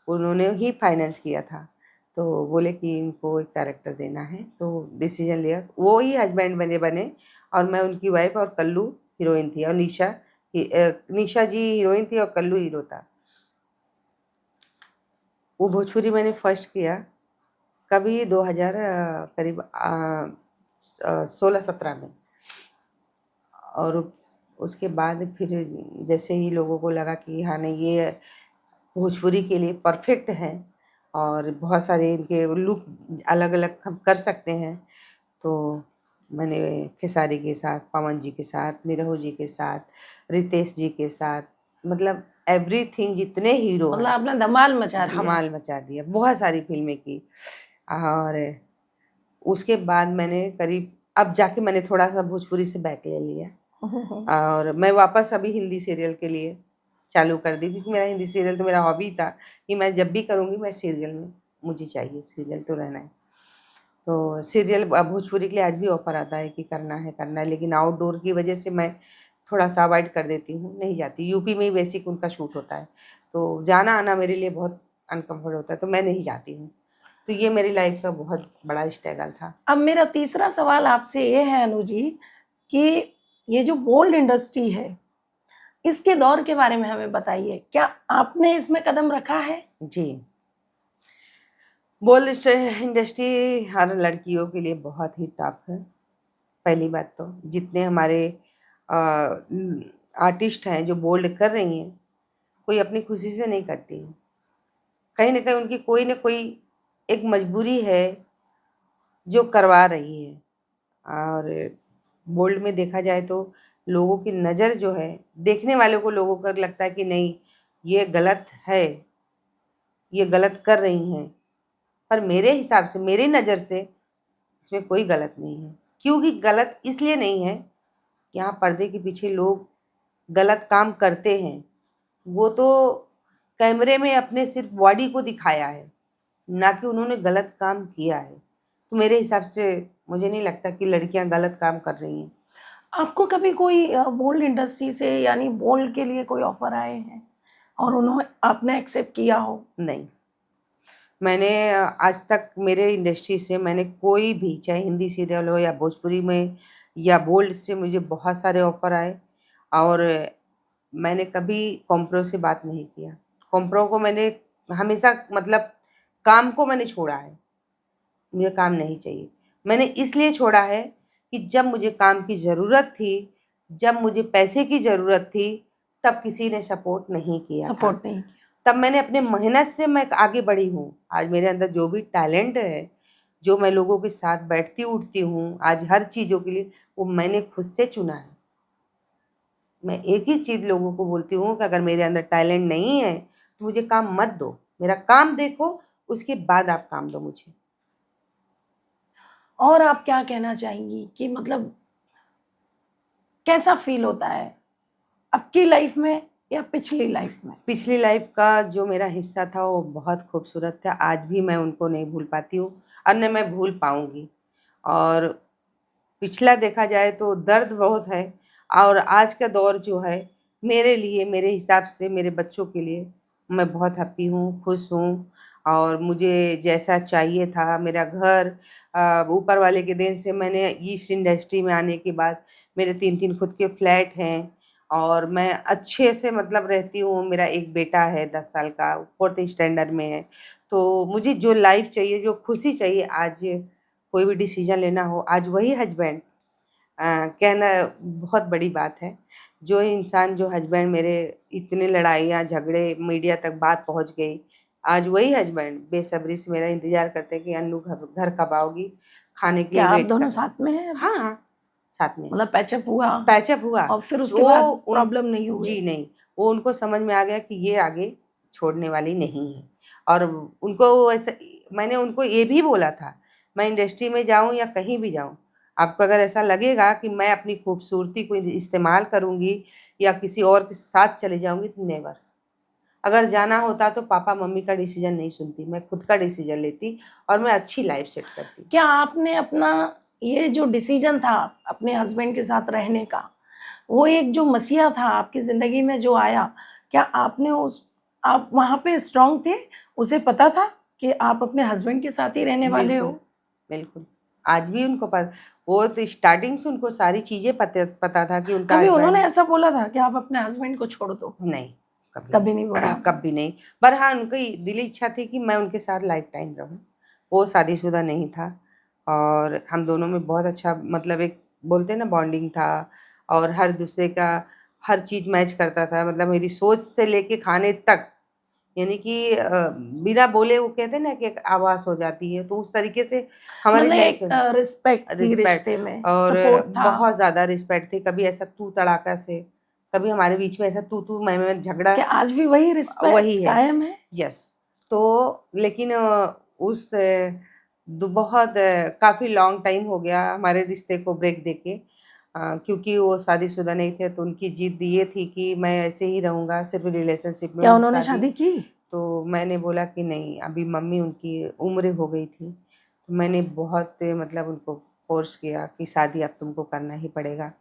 उन्होंने ही फाइनेंस किया था, तो बोले कि इनको एक कैरेक्टर देना है, तो डिसीजन लिया, वो ही हस्बैंड बने बने, और मैं उनकी वाइफ, और कल्लू हीरोइन थी, और निशा जी हीरोइन थी और कल्लू हीरो था। वो भोजपुरी मैंने फर्स्ट किया कभी 2000 करीब 16-17 में। और उसके बाद फिर जैसे ही लोगों को लगा कि हाँ नहीं ये भोजपुरी के लिए परफेक्ट है, और बहुत सारे इनके लुक अलग अलग हम कर सकते हैं, तो मैंने खेसारी के साथ, पवन जी के साथ, निरहु जी के साथ, रितेश जी के साथ, मतलब एवरीथिंग, जितने हीरो मतलब हैं आपने धमाल मचा दिया। धमाल मचा दिया, बहुत सारी फिल्में की। और उसके बाद मैंने करीब, अब जाके मैंने थोड़ा सा भोजपुरी से बैक ले लिया, और मैं वापस अभी हिंदी सीरियल के लिए चालू कर दी, क्योंकि मेरा हिंदी सीरियल तो मेरा हॉबी था कि मैं जब भी करूँगी मैं सीरियल में, मुझे चाहिए सीरियल तो रहना है। तो सीरियल भोजपुरी के लिए आज भी ऑफर आता है कि करना है, लेकिन आउटडोर की वजह से मैं थोड़ा सा अवॉइड कर देती हूँ, नहीं जाती। यूपी में ही बेसिक उनका शूट होता है, तो जाना आना मेरे लिए बहुत अनकम्फर्ट होता है, तो मैं नहीं जाती हूँ। तो ये मेरी लाइफ का बहुत बड़ा स्ट्रगल था। अब मेरा तीसरा सवाल आपसे ये है अनु जी कि ये जो बोल्ड इंडस्ट्री है, इसके दौर के बारे में हमें बताइए। क्या आपने इसमें कदम रखा है? जी, बोल्ड इंडस्ट्री हर लड़कियों के लिए बहुत ही टफ है। पहली बात तो जितने हमारे आर्टिस्ट हैं जो बोल्ड कर रही हैं, कोई अपनी खुशी से नहीं करती है, कहीं ना कहीं उनकी कोई ना कोई एक मजबूरी है जो करवा रही है। और बोल्ड में देखा जाए तो लोगों की नज़र जो है, देखने वालों को, लोगों को लगता है कि नहीं ये गलत है, ये गलत कर रही हैं, पर मेरे हिसाब से, मेरी नज़र से इसमें कोई गलत नहीं है। क्योंकि गलत इसलिए नहीं है कि यहाँ पर्दे के पीछे लोग गलत काम करते हैं, वो तो कैमरे में अपने सिर्फ बॉडी को दिखाया है, ना कि उन्होंने गलत काम किया है। तो मेरे हिसाब से मुझे नहीं लगता कि लड़कियां गलत काम कर रही हैं। आपको कभी कोई बोल्ड इंडस्ट्री से यानी बोल्ड के लिए कोई ऑफर आए हैं और उन्होंने आपने एक्सेप्ट किया हो? नहीं, मैंने आज तक मेरे इंडस्ट्री से मैंने कोई भी, चाहे हिंदी सीरियल हो या भोजपुरी में या बोल्ड से, मुझे बहुत सारे ऑफ़र आए, और मैंने कभी कॉम्प्रो से बात नहीं किया। कॉम्प्रो को मैंने हमेशा, मतलब काम को मैंने छोड़ा है, मुझे काम नहीं चाहिए। मैंने इसलिए छोड़ा है कि जब मुझे काम की ज़रूरत थी, जब मुझे पैसे की ज़रूरत थी, तब किसी ने सपोर्ट नहीं किया था। सपोर्ट नहीं किया। तब मैंने अपने मेहनत से मैं आगे बढ़ी हूँ। आज मेरे अंदर जो भी टैलेंट है, जो मैं लोगों के साथ बैठती उठती हूँ, आज हर चीज़ों के लिए, वो मैंने खुद से चुना है। मैं एक ही चीज़ लोगों को बोलती हूँ कि अगर मेरे अंदर टैलेंट नहीं है तो मुझे काम मत दो, मेरा काम देखो, उसके बाद आप काम दो मुझे। और आप क्या कहना चाहेंगी कि मतलब कैसा फील होता है आपकी लाइफ में या पिछली लाइफ में? पिछली लाइफ का जो मेरा हिस्सा था वो बहुत खूबसूरत था, आज भी मैं उनको नहीं भूल पाती हूँ, और न मैं भूल पाऊँगी। और पिछला देखा जाए तो दर्द बहुत है, और आज का दौर जो है, मेरे लिए, मेरे हिसाब से, मेरे बच्चों के लिए मैं बहुत हैप्पी हूँ, खुश हूँ, और मुझे जैसा चाहिए था मेरा घर, ऊपर वाले के देन से मैंने इस इंडस्ट्री में आने के बाद मेरे 3-3 खुद के फ्लैट हैं और मैं अच्छे से मतलब रहती हूँ। मेरा एक बेटा है 10 साल का, 4th स्टैंडर्ड में है। तो मुझे जो लाइफ़ चाहिए, जो खुशी चाहिए, आज कोई भी डिसीज़न लेना हो, आज वही हस्बैंड कहना बहुत बड़ी बात है। जो हस्बैंड मेरे इतने लड़ाइयाँ, झगड़े, मीडिया तक बात पहुँच गई, आज वही हस्बैंड बेसब्री से मेरा इंतज़ार करते हैं कि अन्नू घर कब आओगी? खाने के लिए क्या आप वेट दोनों कर। साथ में हैं अभी? हाँ, हाँ, साथ में। मतलब पैचअप हुआ पैचअप हुआ। और फिर उसके वो बाद उन प्रॉब्लम नहीं हुए? जी नहीं, वो उनको समझ में आ गया कि ये आगे छोड़ने वाली नहीं है और उनको ऐसा मैंने उनको ये भी बोला था, मैं इंडस्ट्री में जाऊँ या कहीं भी जाऊँ, आपको अगर ऐसा लगेगा कि मैं अपनी खूबसूरती को इस्तेमाल करूँगी या किसी और के साथ चली जाऊँगी, तो नेवर। अगर जाना होता तो पापा-मम्मी का डिसीज़न नहीं सुनती, मैं खुद का डिसीज़न लेती और मैं अच्छी लाइफ़ सेट करती। क्या आपने अपना ये जो डिसीजन था अपने हस्बैंड के साथ रहने का, वो एक जो मसीहा था आपकी ज़िंदगी में जो आया, क्या आपने उस आप वहाँ पे स्ट्रॉन्ग थे? उसे पता था कि आप अपने हस्बैंड के साथ ही रहने वाले बिल्कुल, हो? बिल्कुल। आज भी उनको वो तो स्टार्टिंग से उनको सारी चीज़ें पता था कि उनका कभी उन्होंने हस्बैंड ऐसा बोला था कि आप अपने हस्बैंड को छोड़ दो? नहीं, कभी कभी नहीं बोला नहीं, आपने? कभी नहीं। पर हाँ, उनकी दिली इच्छा थी कि मैं उनके साथ लाइफ़ टाइम रहूँ। वो शादीशुदा नहीं था और हम दोनों में बहुत अच्छा मतलब एक बोलते हैं ना बॉन्डिंग था और हर दूसरे का हर चीज़ मैच करता था। मतलब मेरी सोच से लेके खाने तक, यानी कि बिना बोले वो कहते हैं ना कि एक आवाज़ हो जाती है, तो उस तरीके से हमारी मतलब लाइफ़ एक रिस्पेक्ट थी रिस्पेक्ट रिश्ते में, और सपोर्ट था। बहुत ज़्यादा रिस्पेक्ट थी। कभी ऐसा तू तड़ाका से, कभी हमारे बीच में ऐसा तू-तू मैं-मैं झगड़ा क्या आज भी वही रिस्पेक्ट वही है। कायम है? यस। तो लेकिन उस बहुत काफ़ी लॉन्ग टाइम हो गया हमारे रिश्ते को ब्रेक देके, क्योंकि वो शादीशुदा नहीं थे तो उनकी ज़िद ये थी कि मैं ऐसे ही रहूँगा सिर्फ़ रिलेशनशिप में, क्या मुझे उन्होंने शादी। शादी की? तो मैंने बोला कि नहीं, अभी मम्मी उनकी उम्र हो गई थी। तो मैंने बहुत मतलब उनको फ़ोर्स किया कि शादी अब तुमको करना ही पड़ेगा।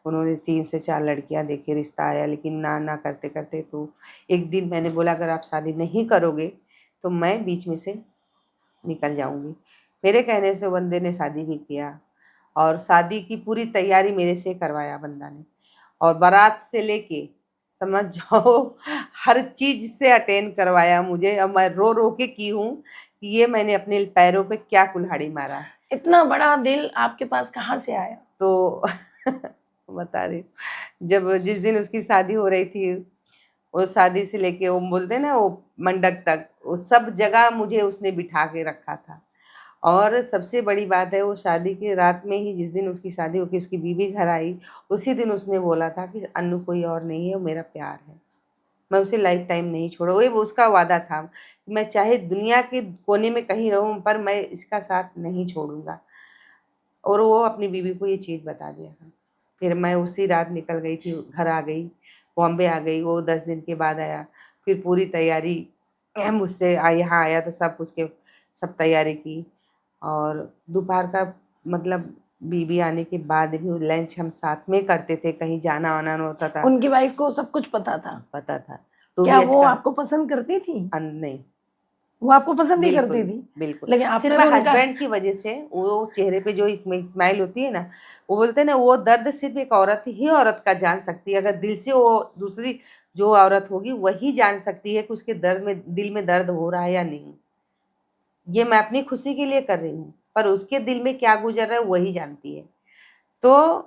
उन्होंने 3 से 4 लड़कियाँ देखी, रिश्ता आया लेकिन ना करते-करते तो एक दिन मैंने बोला अगर आप शादी नहीं करोगे, तो मैं बीच में से निकल जाऊँगी। मेरे कहने से बंदे ने शादी भी किया और शादी की पूरी तैयारी मेरे से करवाया बंदा ने और बारात से लेके समझ जाओ हर चीज़ से अटेंड करवाया मुझे और मैं रो-रो के की हूँ कि ये मैंने अपने पैरों पे क्या कुल्हाड़ी मारा। इतना बड़ा दिल आपके पास कहाँ से आया? तो बता रही हूँ, जब जिस दिन उसकी शादी हो रही थी, वो शादी से लेके वो बोलते हैं ना वो मंडप तक, वो सब जगह मुझे उसने बिठा के रखा था। और सबसे बड़ी बात है वो शादी की रात में ही जिस दिन उसकी शादी होके उसकी बीवी घर आई, उसी दिन उसने बोला था कि अन्नू कोई और नहीं है, वो मेरा प्यार है। मैं उसे लाइफ टाइम नहीं छोड़ा, वही वो उसका वादा था। मैं चाहे दुनिया के कोने में कहीं रहूँ पर मैं इसका साथ नहीं छोड़ूँगा और वो अपनी बीवी को ये चीज़ बता दिया था। फिर मैं उसी रात निकल गई थी, घर आ गई, बॉम्बे आ गई, वो 10 दिन के बाद आया। फिर पूरी तैयारी मुझसे यहाँ आया तो सब उसके सब तैयारी की और दोपहर का मतलब बीवी आने के बाद भी लंच हम साथ में करते थे, कहीं जाना-वाना ना होता था, उनकी वाइफ को सब कुछ पता था। पता था। 2 क्या बीएच वो का आपको पसंद करती थी? नहीं, वो आपको पसंद ही बिल्कुल, करती थी, बिल्कुल। लेकिन आपने सिर्फ़ तो उनका हस्बैंड की वज़ह से वो चेहरे पे जो एक स्माइल होती है ना, वो बोलते हैं ना वो दर्द सिर्फ़ एक औरत ही औरत का जान सकती है। अगर दिल से वो दूसरी जो औरत होगी वही जान सकती है कि उसके दिल में दर्द हो रहा है या नहीं। ये मैं अपनी खुशी के लिए कर रही हूँ, पर उसके दिल में क्या गुज़र रहा है वही जानती है। तो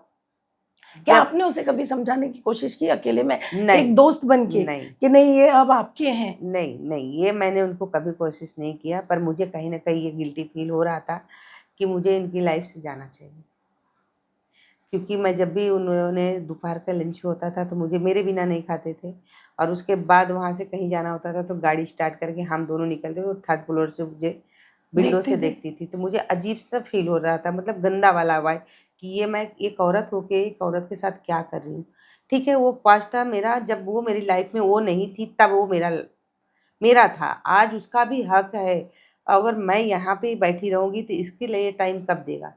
क्या जब आपने उसे कभी समझाने की कोशिश की अकेले में, नहीं, एक दोस्त बन के नहीं, कि नहीं ये अब आपके हैं? नहीं, नहीं, ये मैंने उनको कभी कोशिश नहीं किया, पर मुझे कहीं न कहीं ये गिल्टी फ़ील हो रहा था कि मुझे इनकी लाइफ़ से जाना चाहिए। क्योंकि मैं जब भी उन्होंने दोपहर का लंच होता था तो मुझे मेरे बिना नहीं खाते थे और उसके बाद वहाँ से कहीं जाना होता था तो गाड़ी स्टार्ट करके हम दोनों निकलते थे और 3rd फ्लोर से मुझे विंडो से देखते थे? देखती थी। तो मुझे अजीब-सा फ़ील हो रहा था, मतलब गंदा वाला वाइब कि ये मैं एक औरत होके एक औरत के साथ क्या कर रही हूँ। ठीक है, वो पास्ट था मेरा, जब वो मेरी लाइफ़ में वो नहीं थी तब वो मेरा था। आज उसका भी हक है, अगर मैं यहाँ पे ही बैठी रहूँगी तो इसके लिए टाइम कब देगा?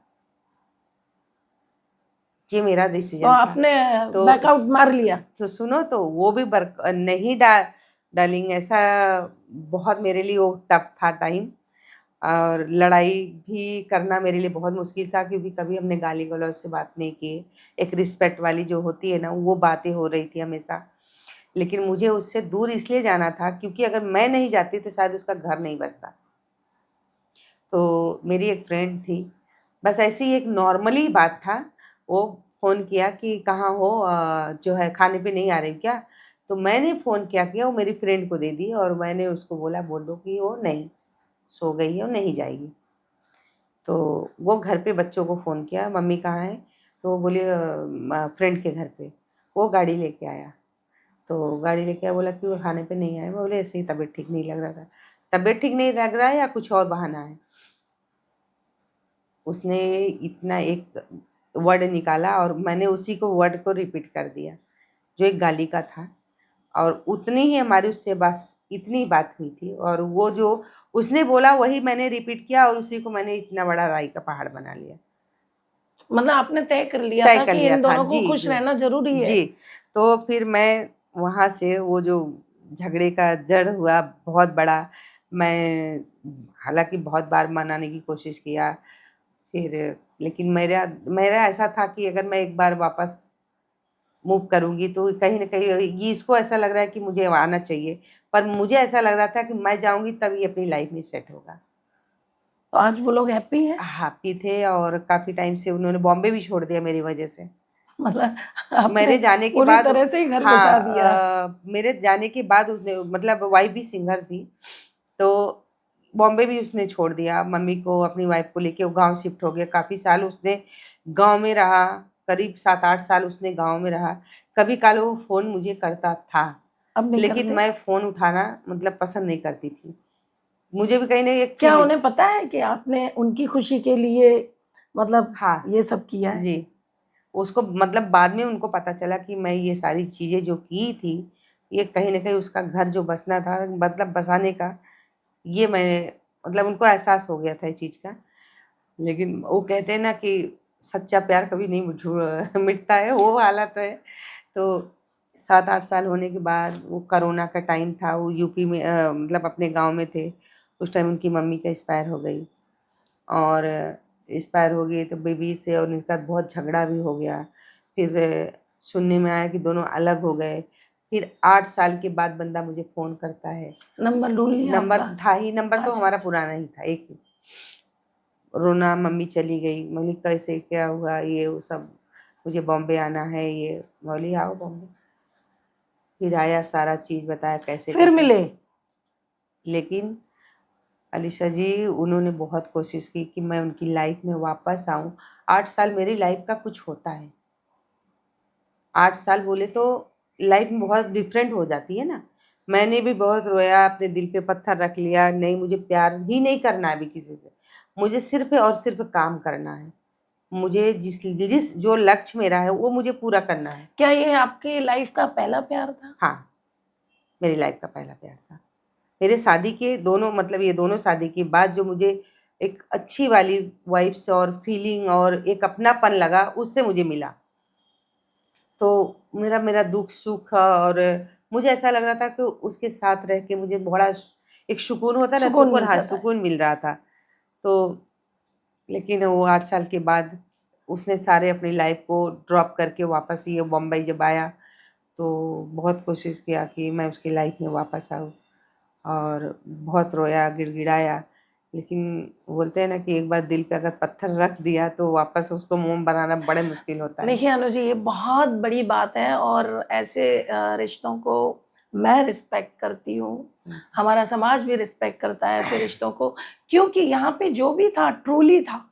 ये मेरा तो डिसीज़न था। आपने तो बैकआउट मार लिया? तो सुनो तो वो भी नहीं डार्लिंग, ऐसा बहुत मेरे लिए वो टफ था टाइम और लड़ाई भी करना मेरे लिए बहुत मुश्किल था, क्योंकि कभी हमने गाली-गलौज से बात नहीं की। एक रिस्पेक्ट वाली जो होती है ना, वो बातें हो रही थी हमेशा। लेकिन मुझे उससे दूर इसलिए जाना था क्योंकि अगर मैं नहीं जाती तो शायद उसका घर नहीं बसता। तो मेरी एक फ्रेंड थी, बस ऐसे ही एक नॉर्मली बात था, वो फ़ोन किया कि कहाँ हो, जो है खाने पे नहीं आ रही क्या? तो मैंने फ़ोन क्या किया, वो मेरी फ्रेंड को दे दी और मैंने उसको बोला, बोल दो कि वो नहीं, सो गई है, वो नहीं जाएगी। तो वो घर पे बच्चों को फ़ोन किया, मम्मी कहाँ है? तो वो बोली फ्रेंड के घर पे। वो गाड़ी लेके आया, तो गाड़ी लेके आया, बोला क्यों खाने पे नहीं आए? मैं बोली ऐसे ही तबीयत ठीक नहीं लग रहा था। तबीयत ठीक नहीं लग रहा है या कुछ और बहाना है? उसने इतना एक वर्ड निकाला और मैंने उसी को वर्ड को रिपीट कर दिया, जो एक गाली का था, और उतनी ही हमारी उससे बस इतनी बात हुई थी, और वो जो उसने बोला वही मैंने रिपीट किया और उसी को मैंने इतना बड़ा राई का पहाड़ बना लिया। मतलब आपने तय कर लिया तय था कर कि लिया इन था। दोनों को जी, खुश जी। रहना ज़रूरी है। जी, तो फिर मैं वहाँ से वो जो झगड़े का जड़ हुआ बहुत बड़ा, मैं हालाँकि बहुत बार मनाने की कोशिश किया, फिर लेकिन मेरा मेरा ऐसा था कि अगर मैं एक बार वापस मूव करूँगी तो कहीं न कहीं ये इसको ऐसा लग रहा है कि मुझे आना चाहिए, पर मुझे ऐसा लग रहा था कि मैं जाऊँगी तभी अपनी लाइफ़ में सेट होगा। तो आज वो लोग हैप्पी हैं? हैप्पी थे और काफ़ी टाइम से उन्होंने बॉम्बे भी छोड़ दिया मेरी वजह से। मतलब आपने मेरे जाने के पूरी बाद तरह से ही घर हाँ, बसा दिया। मेरे जाने के बाद उसने मतलब वाइफ़ भी सिंगर थी, तो बॉम्बे भी उसने छोड़ दिया। मम्मी को अपनी वाइफ़ को लेके वो गाँव शिफ्ट हो गया। काफ़ी साल उसने गाँव में रहा, करीब 7-8 साल उसने गाँव में रहा। कभी-काल वो फ़ोन मुझे करता था, अब नहीं लेकिन करते? मैं फ़ोन उठाना मतलब पसंद नहीं करती थी। मुझे भी कहीं न एक क्या फ़ीलिंग उन्हें पता है कि आपने उनकी खुशी के लिए मतलब हाँ, ये सब किया है? जी। उसको मतलब बाद में उनको पता चला कि मैं ये सारी चीज़ें जो की थी, ये कहीं न कहीं उसका घर जो बसना था मतलब बसाने का, ये मैंने मतलब उनको एहसास हो गया था इस चीज़ का। लेकिन वो कहते हैं ना कि सच्चा प्यार कभी नहीं मिटता है, वो हालत है। तो 7-8 साल होने के बाद वो कोरोना का टाइम था, वो यूपी में मतलब अपने गाँव में थे। उस टाइम उनकी मम्मी का एक्सपायर हो गई। और एक्सपायर हो गई तो बेबी से और इनका बहुत झगड़ा भी हो गया। फिर सुनने में आया कि दोनों अलग हो गए। फिर 8 साल के बाद बंदा मुझे फ़ोन करता है। नंबर ढूँढ लिया नंबर आपका? था ही, नंबर तो अच्छा, हमारा अच्छा। पुराना ही था, एक ही। रोना मम्मी चली गई। मैं बोली कैसे क्या हुआ ये वो सब, मुझे बॉम्बे आना है ये। मैं बोली आओ बॉम्बे। फिर आया, सारा चीज़ बताया फिर कैसे-कैसे। मिले? लेकिन अलीशा जी उन्होंने बहुत कोशिश की कि मैं उनकी लाइफ़ में वापस आऊँ। 8 साल मेरी लाइफ़ का कुछ होता है। 8 साल बोले तो लाइफ में बहुत डिफरेंट हो जाती है ना। मैंने भी बहुत रोया, अपने दिल पे पत्थर रख लिया, नहीं मुझे प्यार ही नहीं करना है अभी किसी से। मुझे सिर्फ़ और सिर्फ़ काम करना है। मुझे जिस जिस जो लक्ष्य मेरा है वो मुझे पूरा करना है। क्या ये आपकी लाइफ़ का पहला प्यार था? हाँ, मेरी लाइफ़ का पहला प्यार था। मेरे शादी के दोनों मतलब ये दोनों शादी के बाद जो मुझे एक अच्छी वाली वाइब्स और फीलिंग और एक अपनापन लगा, उससे मुझे मिला। तो मेरा मेरा दुःख-सुख और मुझे ऐसा लग रहा था कि उसके साथ रह के मुझे बड़ा एक सुकून होता है ना, सुकून सुकून हाँ, मिलता था। सुकून मिल रहा था। तो लेकिन वो 8 साल के बाद उसने सारे अपनी लाइफ़ को ड्रॉप करके वापस ये बम्बई जब आया, तो बहुत कोशिश किया कि मैं उसकी लाइफ़ में वापस आऊँ और बहुत रोया, गिड़गिड़ाया। लेकिन बोलते हैं ना कि एक बार दिल पे अगर पत्थर रख दिया तो वापस उसको मोम बनाना बड़े मुश्किल होता है। देखिए अनु जी, ये बहुत बड़ी बात है और ऐसे रिश्तों को मैं रिस्पेक्ट करती हूँ। हुँ, हमारा समाज भी रिस्पेक्ट करता है ऐसे रिश्तों को, क्योंकि यहाँ पे जो भी था ट्रूली था।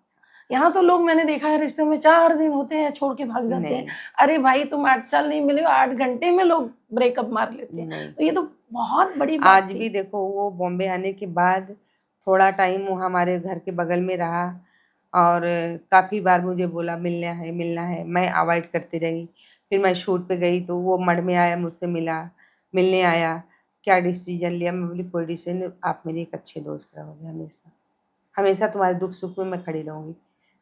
यहाँ तो लोग मैंने देखा है रिश्तों में 4 दिन होते हैं, छोड़ के भाग जाते हैं। नहीं, अरे भाई तुम 8 साल नहीं मिले हो, 8 घंटे में लोग ब्रेकअप मार लेते हैं। नहीं। तो ये तो बहुत बड़ी बात आज थी। भी देखो वो बॉम्बे आने के बाद थोड़ा टाइम वो हमारे घर के बगल में रहा और काफ़ी बार मुझे बोला मिलना है, मैं अवॉइड करती रही। फिर मैं शूट पे गई तो वो मढ़ में आया, मुझसे मिला, मिलने आया, क्या डिसीज़न लिया? मैं बोली कोई डिसीज़न नहीं, आप मेरे एक अच्छे दोस्त रहोगे हमेशा। हमेशा तुम्हारे दुःख-सुख में मैं खड़ी रहूँगी।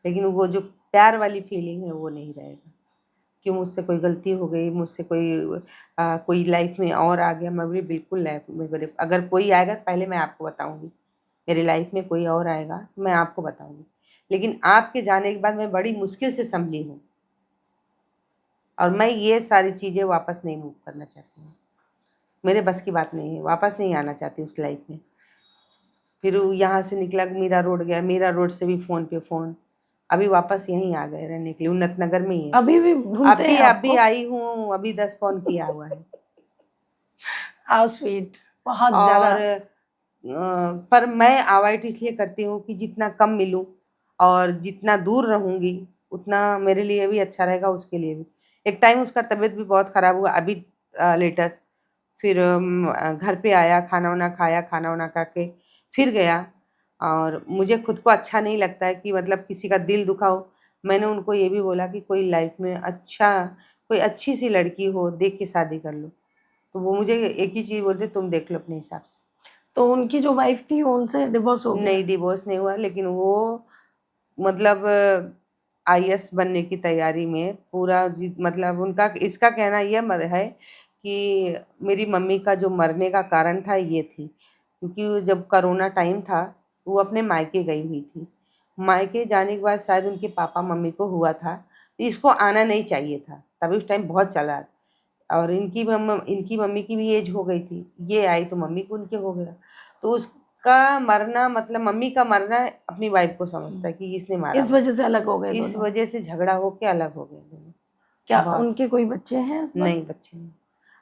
लेकिन वो जो प्यार वाली फीलिंग है वो नहीं रहेगा। कि मुझसे कोई गलती हो गई, मुझसे कोई लाइफ़ में और आ गया, मैं बोली बिल्कुल लाइफ़ में अगर कोई आएगा पहले मैं आपको बताऊँगी। मेरी लाइफ में कोई और आएगा तो मैं आपको बताऊंगी, लेकिन आपके जाने के बाद मैं बड़ी मुश्किल से संभली हूँ और मैं ये सारी चीज़ें वापस नहीं मूव करना चाहती हूँ। मेरे बस की बात नहीं है, वापस नहीं आना चाहती उस लाइफ में। फिर यहाँ से निकला, मीरा रोड गया, मीरा रोड से भी फ़ोन पे फ़ोन, अभी वापस यहीं आ गए रहने के लिए, उन्नत नगर में ही है। अभी भी ढूंढते हैं अभी आपको? आई हूँ, अभी 10 पौन किया हुआ है। हाउ स्वीट, बहुत ज्यादा। और पर मैं अवॉइड इसलिए करती हूँ कि जितना कम मिलूँ और जितना दूर रहूँगी उतना मेरे लिए भी अच्छा रहेगा, उसके लिए भी। एक टाइम उसका तबीयत भी बहुत ख़राब हुआ अभी लेटेस्ट। फिर घर पे आया, खाना वाना खाया, खाना वाना खा के फिर गया। और मुझे खुद को अच्छा नहीं लगता है कि मतलब किसी का दिल दुखा हो। मैंने उनको ये भी बोला कि कोई लाइफ में कोई अच्छी सी लड़की हो, देख के शादी कर लो। तो वो मुझे एक ही चीज़ बोलते, तुम देख लो अपने हिसाब से। तो उनकी जो वाइफ थी उनसे डिवोर्स हो गया? नहीं, डिवोर्स नहीं हुआ, लेकिन वो मतलब आईएएस बनने की तैयारी में पूरा मतलब उनका इसका कहना यह है कि मेरी मम्मी का जो मरने का कारण था ये थी, क्योंकि वो जब कोरोना टाइम था वो अपने मायके गई हुई थी। मायके जाने के बाद शायद उनके पापा मम्मी को हुआ था, तो इसको आना नहीं चाहिए था, तभी उस टाइम बहुत चला। और इनकी मम्मी की भी एज हो गई थी, ये आई तो मम्मी को उनके हो गया। तो उसका मरना मतलब मम्मी का मरना अपनी वाइफ को समझता है कि इसने मारा इस मुझे। वजह से अलग हो गए इस दोनों? वजह से झगड़ा होके अलग हो गए दोनों। क्या बहुत। उनके कोई बच्चे हैं इस वक्त? नहीं, बच्चे नहीं।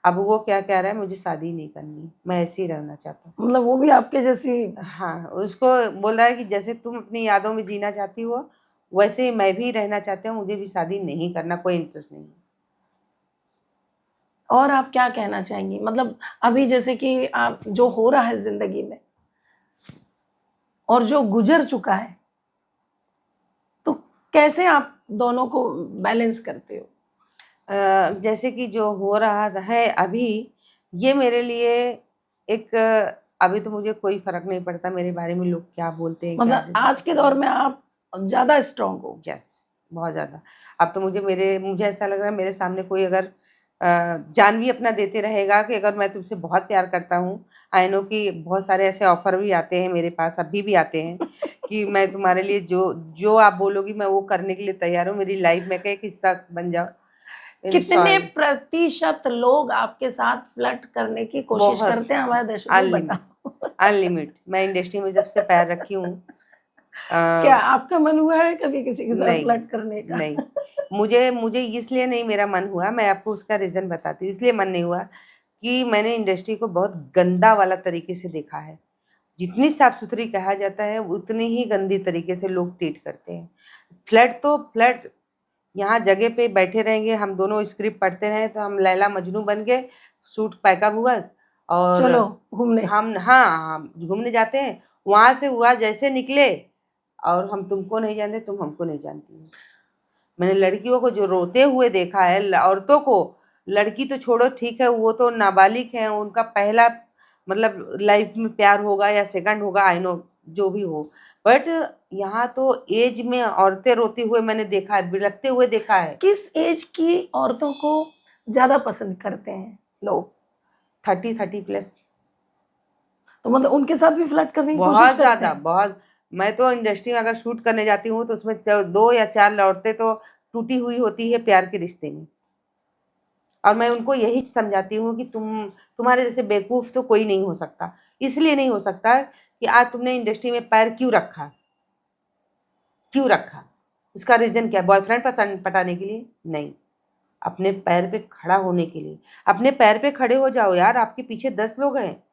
अब वो क्या कह रहा है, मुझे शादी नहीं करनी, मैं ऐसे ही रहना चाहता हूँ। मतलब वो भी आपके जैसी? हाँ, उसको बोल रहा है कि जैसे तुम अपनी यादों में जीना चाहती हो वैसे ही मैं भी रहना चाहता हूँ, मुझे भी शादी नहीं करना, कोई इंटरेस्ट नहीं है। और आप क्या कहना चाहेंगी, मतलब अभी जैसे कि आप जो हो रहा है जिंदगी में और जो गुजर चुका है, तो कैसे आप दोनों को बैलेंस करते हो? जैसे कि जो हो रहा है अभी, ये मेरे लिए एक अभी तो मुझे कोई फ़र्क नहीं पड़ता मेरे बारे में लोग क्या बोलते हैं, क्या मतलब आज के दौर में आप ज्यादा स्ट्रांग हो? यस, बहुत ज़्यादा। अब तो मुझे ऐसा लग रहा है मेरे सामने कोई अगर जान भी अपना देते रहेगा कि अगर मैं तुमसे बहुत प्यार करता हूँ, आई नो कि बहुत सारे ऐसे ऑफ़र भी आते हैं मेरे पास, अभी भी आते हैं कि मैं तुम्हारे लिए जो जो आप बोलोगी मैं वो करने के लिए तैयार हूँ, मेरी लाइफ़ में का एक हिस्सा बन जाओ। इन कितने सॉरी, प्रतिशत लोग आपके साथ फ्लर्ट करने की कोशिश बहुत करते हैं, हमारे दर्शकों को अनलिमिट बताओ। अनलिमिट। मैं इंडस्ट्री में जब से पैर रखी हूँ क्या अ, आपका मन हुआ है कभी किसी के साथ नहीं, फ्लर्ट करने का? नहीं। मुझे मुझे इसलिए नहीं मेरा मन हुआ, मैं आपको उसका रीज़न बताती हूँ। इसलिए मन नहीं हुआ कि मैंने इंडस्ट्री को बहुत गंदा वाला तरीके से देखा है। जितनी साफ-सुथरी कहा जाता है, उतनी ही गंदी तरीके से लोग ट्रीट करते हैं। फ्लर्ट यहाँ जगह पे बैठे रहेंगे, हम दोनों स्क्रिप्ट पढ़ते रहें, तो हम लैला मजनू बन गए, सूट पैकअप हुआ और चलो घूमने। हम हाँ, घूमने जाते हैं, वहाँ से हुआ जैसे निकले और हम तुमको नहीं जानते, तुम हमको नहीं जानती हो। मैंने लड़कियों को जो रोते हुए देखा है, औरतों को, लड़की तो छोड़ो ठीक है, वो तो नाबालिग हैं, उनका पहला मतलब लाइफ में प्यार होगा या सेकंड होगा, आई नो जो भी हो, बट यहाँ तो एज में औरतें रोते हुए मैंने देखा है, बिलखते हुए देखा है। किस एज की औरतों को ज्यादा पसंद करते हैं लोग? 30 प्लस। तो मतलब उनके साथ भी फ्लर्ट करने की कोशिश बहुत करते ज़्यादा, हैं? बहुत। मैं तो इंडस्ट्री में अगर शूट करने जाती हूँ तो उसमें 2 या 4 औरतें तो टूटी हुई होती है प्यार के रिश्ते में। और मैं उनको यही समझाती हूँ कि तुम्हारे जैसे बेवकूफ़ तो कोई नहीं हो सकता। इसलिए नहीं हो सकता कि आज तुमने इंडस्ट्री में पैर क्यों रखा? क्यों रखा? उसका रीज़न क्या है? बॉयफ्रेंड पटाने के लिए? नहीं, अपने पैर पे खड़ा होने के लिए। अपने पैर पे खड़े हो जाओ यार, आपके पीछे 10 लोग हैं,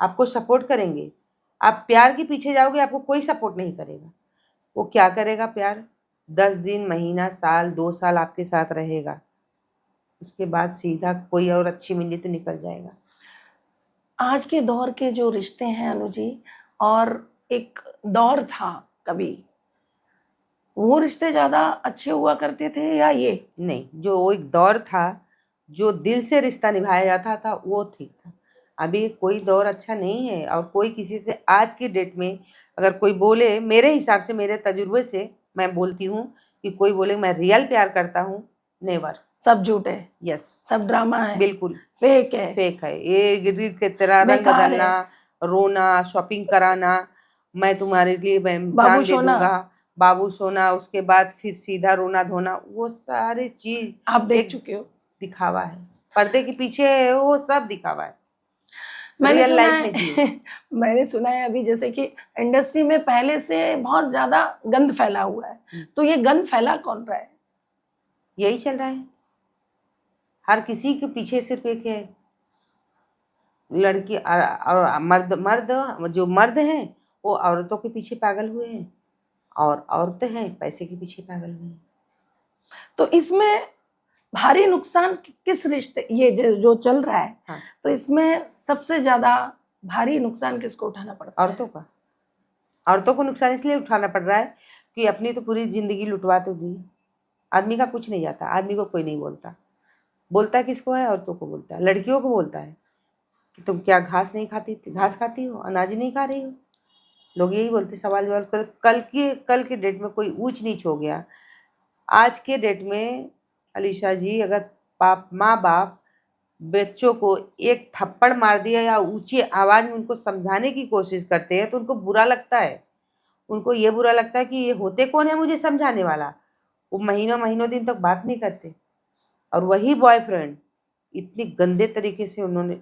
आपको सपोर्ट करेंगे। आप प्यार के पीछे जाओगे, आपको कोई सपोर्ट नहीं करेगा। वो क्या करेगा प्यार? 10 दिन, महीना, साल, 2 साल आपके साथ रहेगा। उसके बाद सीधा कोई और अच्छी मिली तो निकल जाएगा। आज के दौर के जो रिश्ते हैं अनु जी, और एक दौर था कभी, वो रिश्ते ज्यादा अच्छे हुआ करते थे या ये? नहीं, जो वो एक दौर था, जो दिल से रिश्ता निभाया जाता था, वो ठीक था। अभी कोई दौर अच्छा नहीं है और कोई किसी से आज की डेट में अगर कोई बोले, मेरे हिसाब से, मेरे तजुर्बे से मैं बोलती हूँ कि कोई बोले मैं रियल प्यार करता हूँ, नेवर। सब झूठ है, यस, सब ड्रामा है, बिल्कुल फेक है, फेक है। ये रील की तरह रंग बेकार है। बदलना, रोना, शॉपिंग कराना मैं तुम्हारे लिए बाबू जान दे सोना दूंगा, बाबू सोना, उसके बाद फिर सीधा रोना धोना, वो सारी चीज आप देख एक चुके हो। दिखावा है। पर्दे के पीछे वो सब दिखावा है, मैंने रियल सुना लाइफ में जियो। है मैंने सुना है अभी जैसे कि इंडस्ट्री में पहले से बहुत ज्यादा गंद फैला हुआ है, तो ये गंद फैला कौन रहा है? यही चल रहा है, हर किसी के पीछे सिर्फ एक है, लड़की और मर्द। जो मर्द हैं वो औरतों के पीछे पागल हुए हैं, और औरतें हैं पैसे के पीछे पागल हुई हैं। तो इसमें भारी नुकसान किस रिश्ते, ये जो चल रहा है, हाँ, तो इसमें सबसे ज्यादा भारी नुकसान किसको उठाना पड़ता है? औरतों का। औरतों को नुकसान इसलिए उठाना पड़ रहा है कि अपनी तो पूरी जिंदगी लुटवा तो दी, आदमी का कुछ नहीं जाता, आदमी को कोई नहीं बोलता। बोलता किसको है? औरतों को बोलता है, लड़कियों को बोलता है कि तुम क्या घास नहीं खाती, घास खाती हो, अनाज नहीं खा रही हो। लोग यही बोलते, सवाल जवाब कल के डेट में कोई ऊंच नीच हो गया। आज के डेट में अलीशा जी, अगर माँ बाप बच्चों को एक थप्पड़ मार दिया या ऊंची आवाज में उनको समझाने की कोशिश करते हैं तो उनको बुरा लगता है। उनको ये बुरा लगता है कि ये होते कौन है मुझे समझाने वाला। वो महीनों महीनों दिन तक बात नहीं करते, और वही बॉयफ्रेंड इतने गंदे तरीके से उन्होंने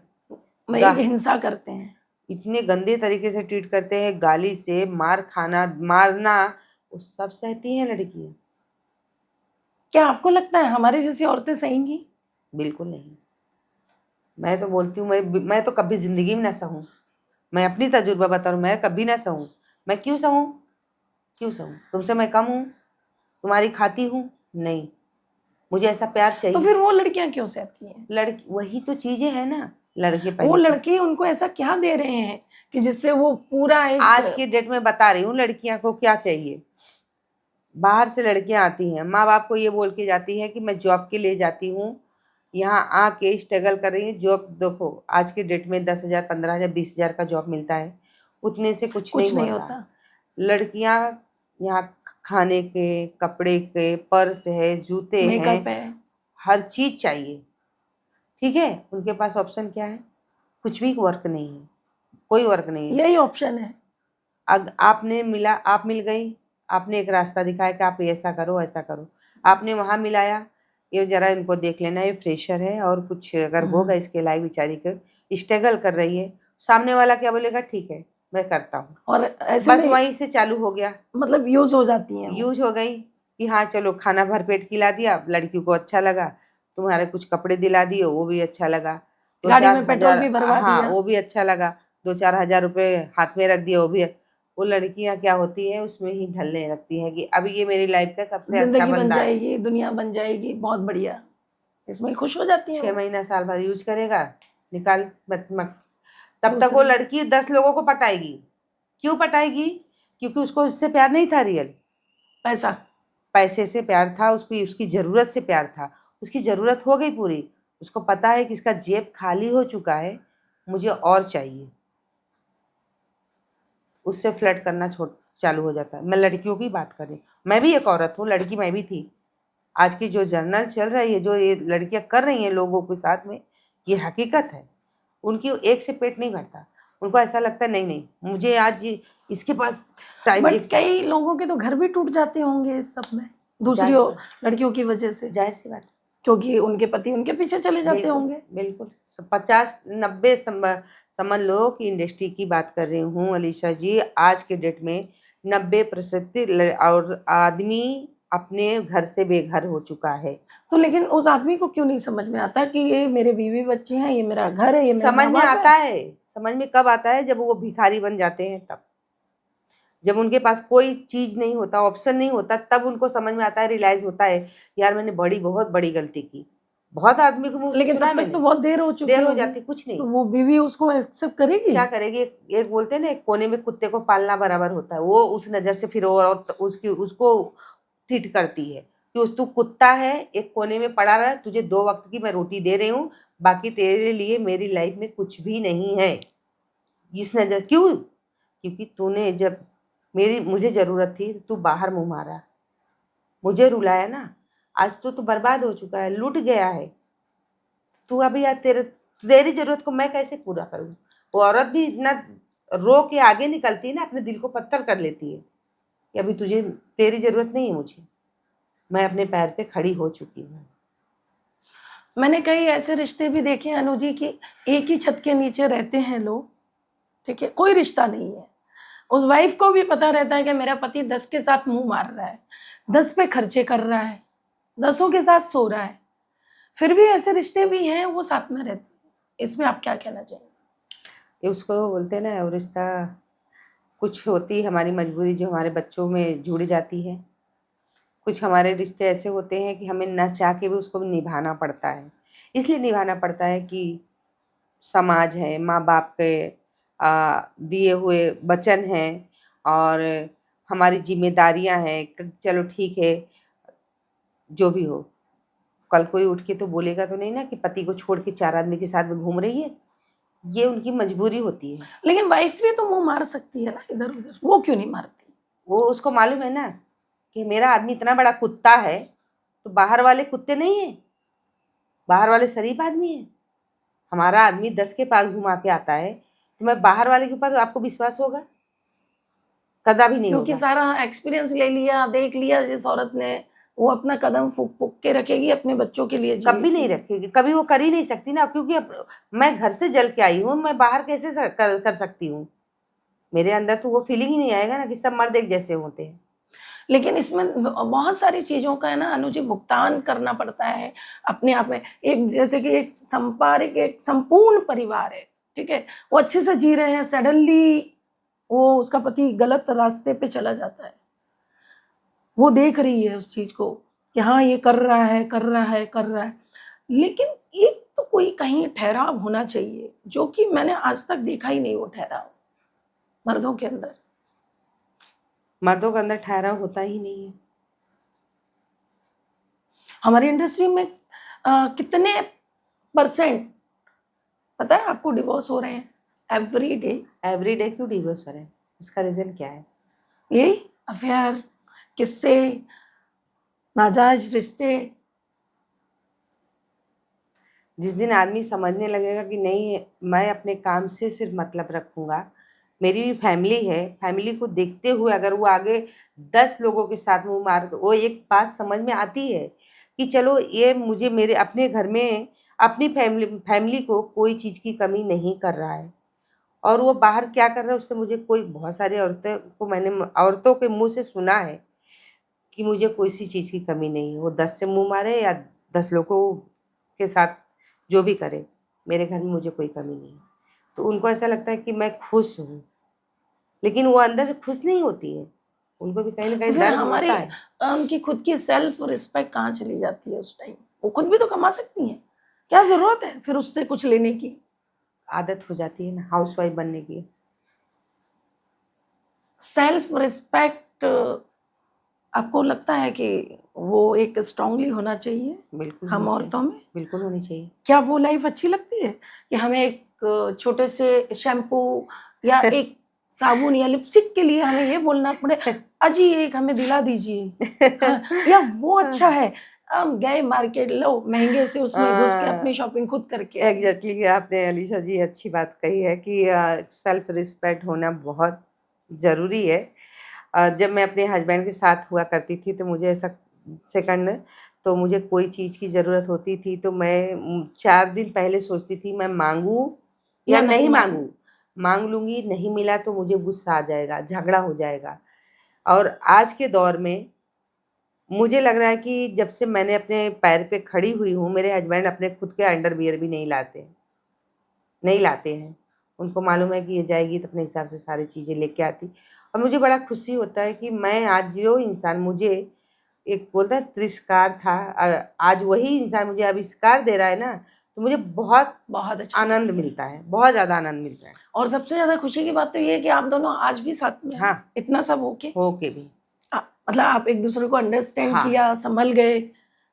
वही हिंसा करते हैं, इतने गंदे तरीके से ट्रीट करते हैं, गाली से, मार खाना, मारना, वो सब सहती हैं लड़कियां। क्या आपको लगता है हमारी जैसी औरतें सहेंगी? बिल्कुल नहीं। मैं तो बोलती हूँ, मैं तो कभी जिंदगी में ना सहूँ। मैं अपनी तजुर्बा बता रहा हूँ, मैं कभी ना सहूँ। मैं क्यों सहूँ? क्यों सहूँ? तुमसे मैं कम हूँ? तुम्हारी खाती हूँ? नहीं, मुझे ऐसा प्यार तो चाहिए। फिर वो लड़कियां क्यों सहती हैं? लड़की, वही तो चीजें है ना, लड़के वो पहले लड़के उनको ऐसा क्या दे रहे हैं कि जिससे वो पूरा एक आज के डेट में बता रही हूँ लड़कियां को क्या चाहिए। बाहर से लड़कियां आती हैं, माँ बाप को ये बोल के जाती हैं कि मैं जॉब के लिए जाती हूँ, यहाँ आके स्ट्रगल कर रही है। जॉब देखो आज के डेट में 10,000, 15,000, 20,000 का जॉब मिलता है, उतने से कुछ नहीं कुछ नहीं होता। होता। लड़कियां यहाँ खाने के, कपड़े के, पर्स है, जूते हैं, मेकअप है। हर चीज चाहिए। ठीक है, उनके पास ऑप्शन क्या है? कुछ भी वर्क नहीं है, कोई वर्क नहीं है। यही ऑप्शन है। आपने मिला, आप मिल गई, आपने एक रास्ता दिखाया कि आप ऐसा करो ऐसा करो, आपने वहां मिलाया, ये जरा इनको देख लेना, ये फ्रेशर है और कुछ अगर होगा इसके लाइफ, बेचारी को स्ट्रगल कर रही है। सामने वाला क्या बोलेगा? ठीक है मैं करता हूँ, और ऐसे बस में वहीं से चालू हो गया। मतलब यूज हो जाती हैं वो। यूज हो गई कि हाँ चलो खाना भरपेट खिला दिया, लड़की को अच्छा लगा, तुम्हारे कुछ कपड़े दिला दिए वो भी अच्छा लगा, दो गाड़ी चार में पेट्रोल हजार, भी भरवा हाँ दिया। वो भी अच्छा लगा, 2-4 हजार रुपए हाथ में रख दिए वो भी। वो लड़कियां क्या होती है, उसमें ही ढलने लगती है कि अब ये मेरी लाइफ का सबसे अच्छा जिंदगी बन बंदा है। जाएगी, दुनिया बन जाएगी, बहुत बढ़िया, इसमें खुश हो जाती हैं 6 वो। महीना साल भर यूज करेगा, निकाल मत। तब तक वो दूसरी लड़की 10 लोगों को पटाएगी। क्यों पटाएगी? क्योंकि उसको उससे प्यार नहीं था रियल, पैसा। पैसे से प्यार था, उसकी उसकी जरूरत से प्यार था। उसकी जरूरत हो गई पूरी, उसको पता है कि इसका जेब खाली हो चुका है, मुझे और चाहिए, उससे फ्लर्ट करना छोड़ चालू हो जाता है। मैं लड़कियों की बात कर रही हूँ, मैं भी एक औरत हूँ, लड़की मैं भी थी। आज की जो जर्नल चल रही है, जो ये लड़कियां कर रही हैं लोगों के साथ में, ये हकीकत है। उनकी एक से पेट नहीं भरता, उनको ऐसा लगता है नहीं नहीं मुझे आज इसके पास टाइम बट एक साथ। कई लोगों के तो घर भी टूट जाते होंगे इस सब में, दूसरी जाहिर सी बात, लड़कियों की वजह से, जाहिर सी बात, क्योंकि उनके पति उनके पीछे चले जाते बिल्कुल होंगे। बिल्कुल। 50-90 समझ लो कि इंडस्ट्री की बात कर रही हूँ अलीशा जी। आज के डेट में 90% और आदमी अपने घर से बेघर हो चुका है। तो लेकिन उस आदमी को क्यों नहीं समझ में आता कि ये मेरे बीवी बच्चे हैं, ये मेरा घर है, ये मेरे समझ माँ में बाप आता है? है, समझ में कब आता है? जब वो भिखारी बन जाते हैं तब, जब उनके पास कोई चीज नहीं होता, ऑप्शन नहीं होता, तब उनको समझ में आता है, रियलाइज होता है यार मैंने बहुत बड़ी गलती की। बहुत आदमी को मुंह से लेकिन सुना तब है तक तो मैंने। बहुत देर हो चुकी देर हो होगी, जाती, कुछ नहीं। तो वो बीवी उसको एक्सेप्ट करेगी? क्या करेगी? एक बोलते हैं ना, एक कोने में कुत्ते को पालना बराबर होता है। वो उस नजर से फिर और उसकी उसको ट्रीट करती है कि तू कुत्ता है, एक कोने में पड़ा रहा, तुझे 2 वक्त की मैं रोटी दे रही हूँ, बाकी तेरे लिए मेरी लाइफ में कुछ भी नहीं है। इस नजर क्यों? क्योंकि तूने जब मुझे जरूरत थी तू बाहर मुंह मारा, मुझे रुलाया ना। आज तो तू बर्बाद हो चुका है, लूट गया है तू। अभी यार तेरी जरूरत को मैं कैसे पूरा करूँ? वो औरत भी इतना रो के आगे निकलती है ना, अपने दिल को पत्थर कर लेती है कि अभी तेरी ज़रूरत नहीं है मुझे, मैं अपने पैर पे खड़ी हो चुकी हूँ। मैंने कई ऐसे रिश्ते भी देखे हैं अनु जी कि एक ही छत के नीचे रहते हैं लोग, ठीक है, कोई रिश्ता नहीं है। उस वाइफ को भी पता रहता है कि मेरा पति 10 के साथ मुंह मार रहा है, 10 पे खर्चे कर रहा है, 10 के साथ सो रहा है, फिर भी ऐसे रिश्ते भी हैं, वो साथ में रहते हैं। इसमें आप क्या कहना चाहेंगे? ये उसको बोलते हैं ना, वो रिश्ता कुछ होती है हमारी मजबूरी जो हमारे बच्चों में जुड़ जाती है। कुछ हमारे रिश्ते ऐसे होते हैं कि हमें ना चाह के भी उसको निभाना पड़ता है। इसलिए निभाना पड़ता है कि समाज है, माँ-बाप के दिए हुए वचन हैं और हमारी ज़िम्मेदारियाँ हैं। क चलो ठीक है, जो भी हो। कल कोई उठ के तो बोलेगा तो नहीं ना कि पति को छोड़ के 4 आदमी के साथ में घूम रही है। ये उनकी मजबूरी होती है। लेकिन वाइफ भी तो मुंह मार सकती है ना इधर-उधर, वो क्यों नहीं मारती? वो उसको मालूम है ना कि मेरा आदमी इतना बड़ा कुत्ता है, तो बाहर वाले कुत्ते नहीं हैं। बाहर वाले शरीफ आदमी हैं। हमारा आदमी 10 के पास घुमा के आता है, तो मैं बाहर वाले के ऊपर आपको विश्वास होगा? कदापि नहीं क्योंकि होगा। सारा एक्सपीरियंस ले लिया, देख लिया जिस औरत ने, वो अपना कदम फूँक-फूँक के रखेगी, अपने बच्चों के लिए कभी नहीं जिएगी। रखेगी, कभी वो कर ही नहीं सकती ना, क्योंकि अब मैं घर से जल के आई हूँ, मैं बाहर कैसे कर सकती हूँ? मेरे अंदर तो वो फीलिंग ही नहीं आएगा ना कि सब मर्द एक जैसे होते हैं। लेकिन इसमें बहुत सारी चीज़ों का है ना अनुजी भुगतान करना पड़ता है अपने आप में। एक जैसे कि एक संपारिक एक संपूर्ण परिवार है, ठीक है? वो अच्छे से जी रहे हैं, सडनली वो उसका पति गलत रास्ते पे चला जाता है। वो देख रही है उस चीज़ को कि हाँ, ये कर रहा है, कर रहा है, कर रहा है। लेकिन एक तो कोई कहीं ठहराव होना चाहिए, जो कि मैंने आज तक देखा ही नहीं वो ठहराव, मर्दों के अंदर। मर्दों के अंदर ठहराव होता ही नहीं है। हमारी इंडस्ट्री में कितने परसेंट पता है आपको डिवोर्स हो रहे हैं एवरी डे? एवरीडे क्यों डिवोर्स हो रहे हैं? उसका रीज़न क्या है? यही अफेयर, किस्से, नाजायज रिश्ते। जिस दिन आदमी समझने लगेगा कि नहीं, मैं अपने काम से सिर्फ मतलब रखूँगा, मेरी भी फैमिली है, फैमिली को देखते हुए अगर वो आगे 10 लोगों के साथ मुँह मारे तो वो एक बात समझ में आती है कि चलो ये मुझे मेरे अपने घर में अपनी फैमिली को कोई चीज़ की कमी नहीं कर रहा है। और वो बाहर क्या कर रहा है उससे मुझे कोई, बहुत सारी मैंने औरतों के मुँह से सुना है कि मुझे कोई सी चीज़ की कमी नहीं है। वो 10 से मुँह मारे या 10 लोगों के साथ जो भी करे, मेरे घर में मुझे कोई कमी नहीं है। तो उनको ऐसा लगता है कि मैं खुश हूँ, लेकिन वो अंदर से खुश नहीं होती है। उनको भी कहीं न तो कहीं फिर दर्द हमारी होता है। उनकी खुद की सेल्फ रिस्पेक्ट कहाँ चली जाती है उस टाइम? वो खुद भी तो कमा सकती हैं, क्या ज़रूरत है फिर उससे कुछ लेने की? आदत हो जाती है ना हाउसवाइफ़ बनने की। सेल्फ रिस्पेक्ट आपको लगता है कि वो एक स्ट्रांगली होना चाहिए बिल्कुल हम होनी चाहिए, औरतों में? बिल्कुल होनी चाहिए। क्या वो लाइफ अच्छी लगती है कि हमें एक छोटे से शैम्पू या एक साबुन या लिपस्टिक के लिए हमें ये बोलना पड़े, अजी एक हमें दिला दीजिए, हाँ, या वो अच्छा है हम गए मार्केट, लो महंगे से उसमें घुस के अपनी शॉपिंग खुद करके आए। एग्ज़ैक्टली आपने अलीशा जी अच्छी बात कही है कि सेल्फ रिस्पेक्ट होना बहुत ज़रूरी है। जब मैं अपने हस्बैंड के साथ हुआ करती थी तो मुझे ऐसा सेकंड तो मुझे कोई चीज़ की ज़रूरत होती थी तो मैं 4 दिन पहले सोचती थी मैं माँगूँ या या नहीं नहीं मांगे? माँगूँ? माँग लूँगी, नहीं मिला तो मुझे गुस्सा आ जाएगा, झगड़ा हो जाएगा। और आज के दौर में मुझे लग रहा है कि जब से मैंने अपने पैर पे खड़ी हुई हूँ, मेरे हस्बैंड अपने खुद के अंडरवियर भी नहीं लाते हैं। उनको मालूम है कि ये जाएगी तो अपने हिसाब से सारी चीज़ें लेके आती। और मुझे बड़ा खुशी होता है कि मैं आज जो इंसान मुझे एक बोलता है तिरस्कार था, आज वही इंसान मुझे आविष्कार दे रहा है ना, तो मुझे बहुत बहुत अच्छा आनंद लगता है। मिलता है, बहुत ज़्यादा आनंद मिलता है। और सबसे ज़्यादा खुशी की बात तो ये है कि आप दोनों आज भी साथ में हैं, हाँ, इतना सब होके। हो के भी। मतलब आप एक-दूसरे को अंडरस्टैंड हाँ, किया, संभल गए,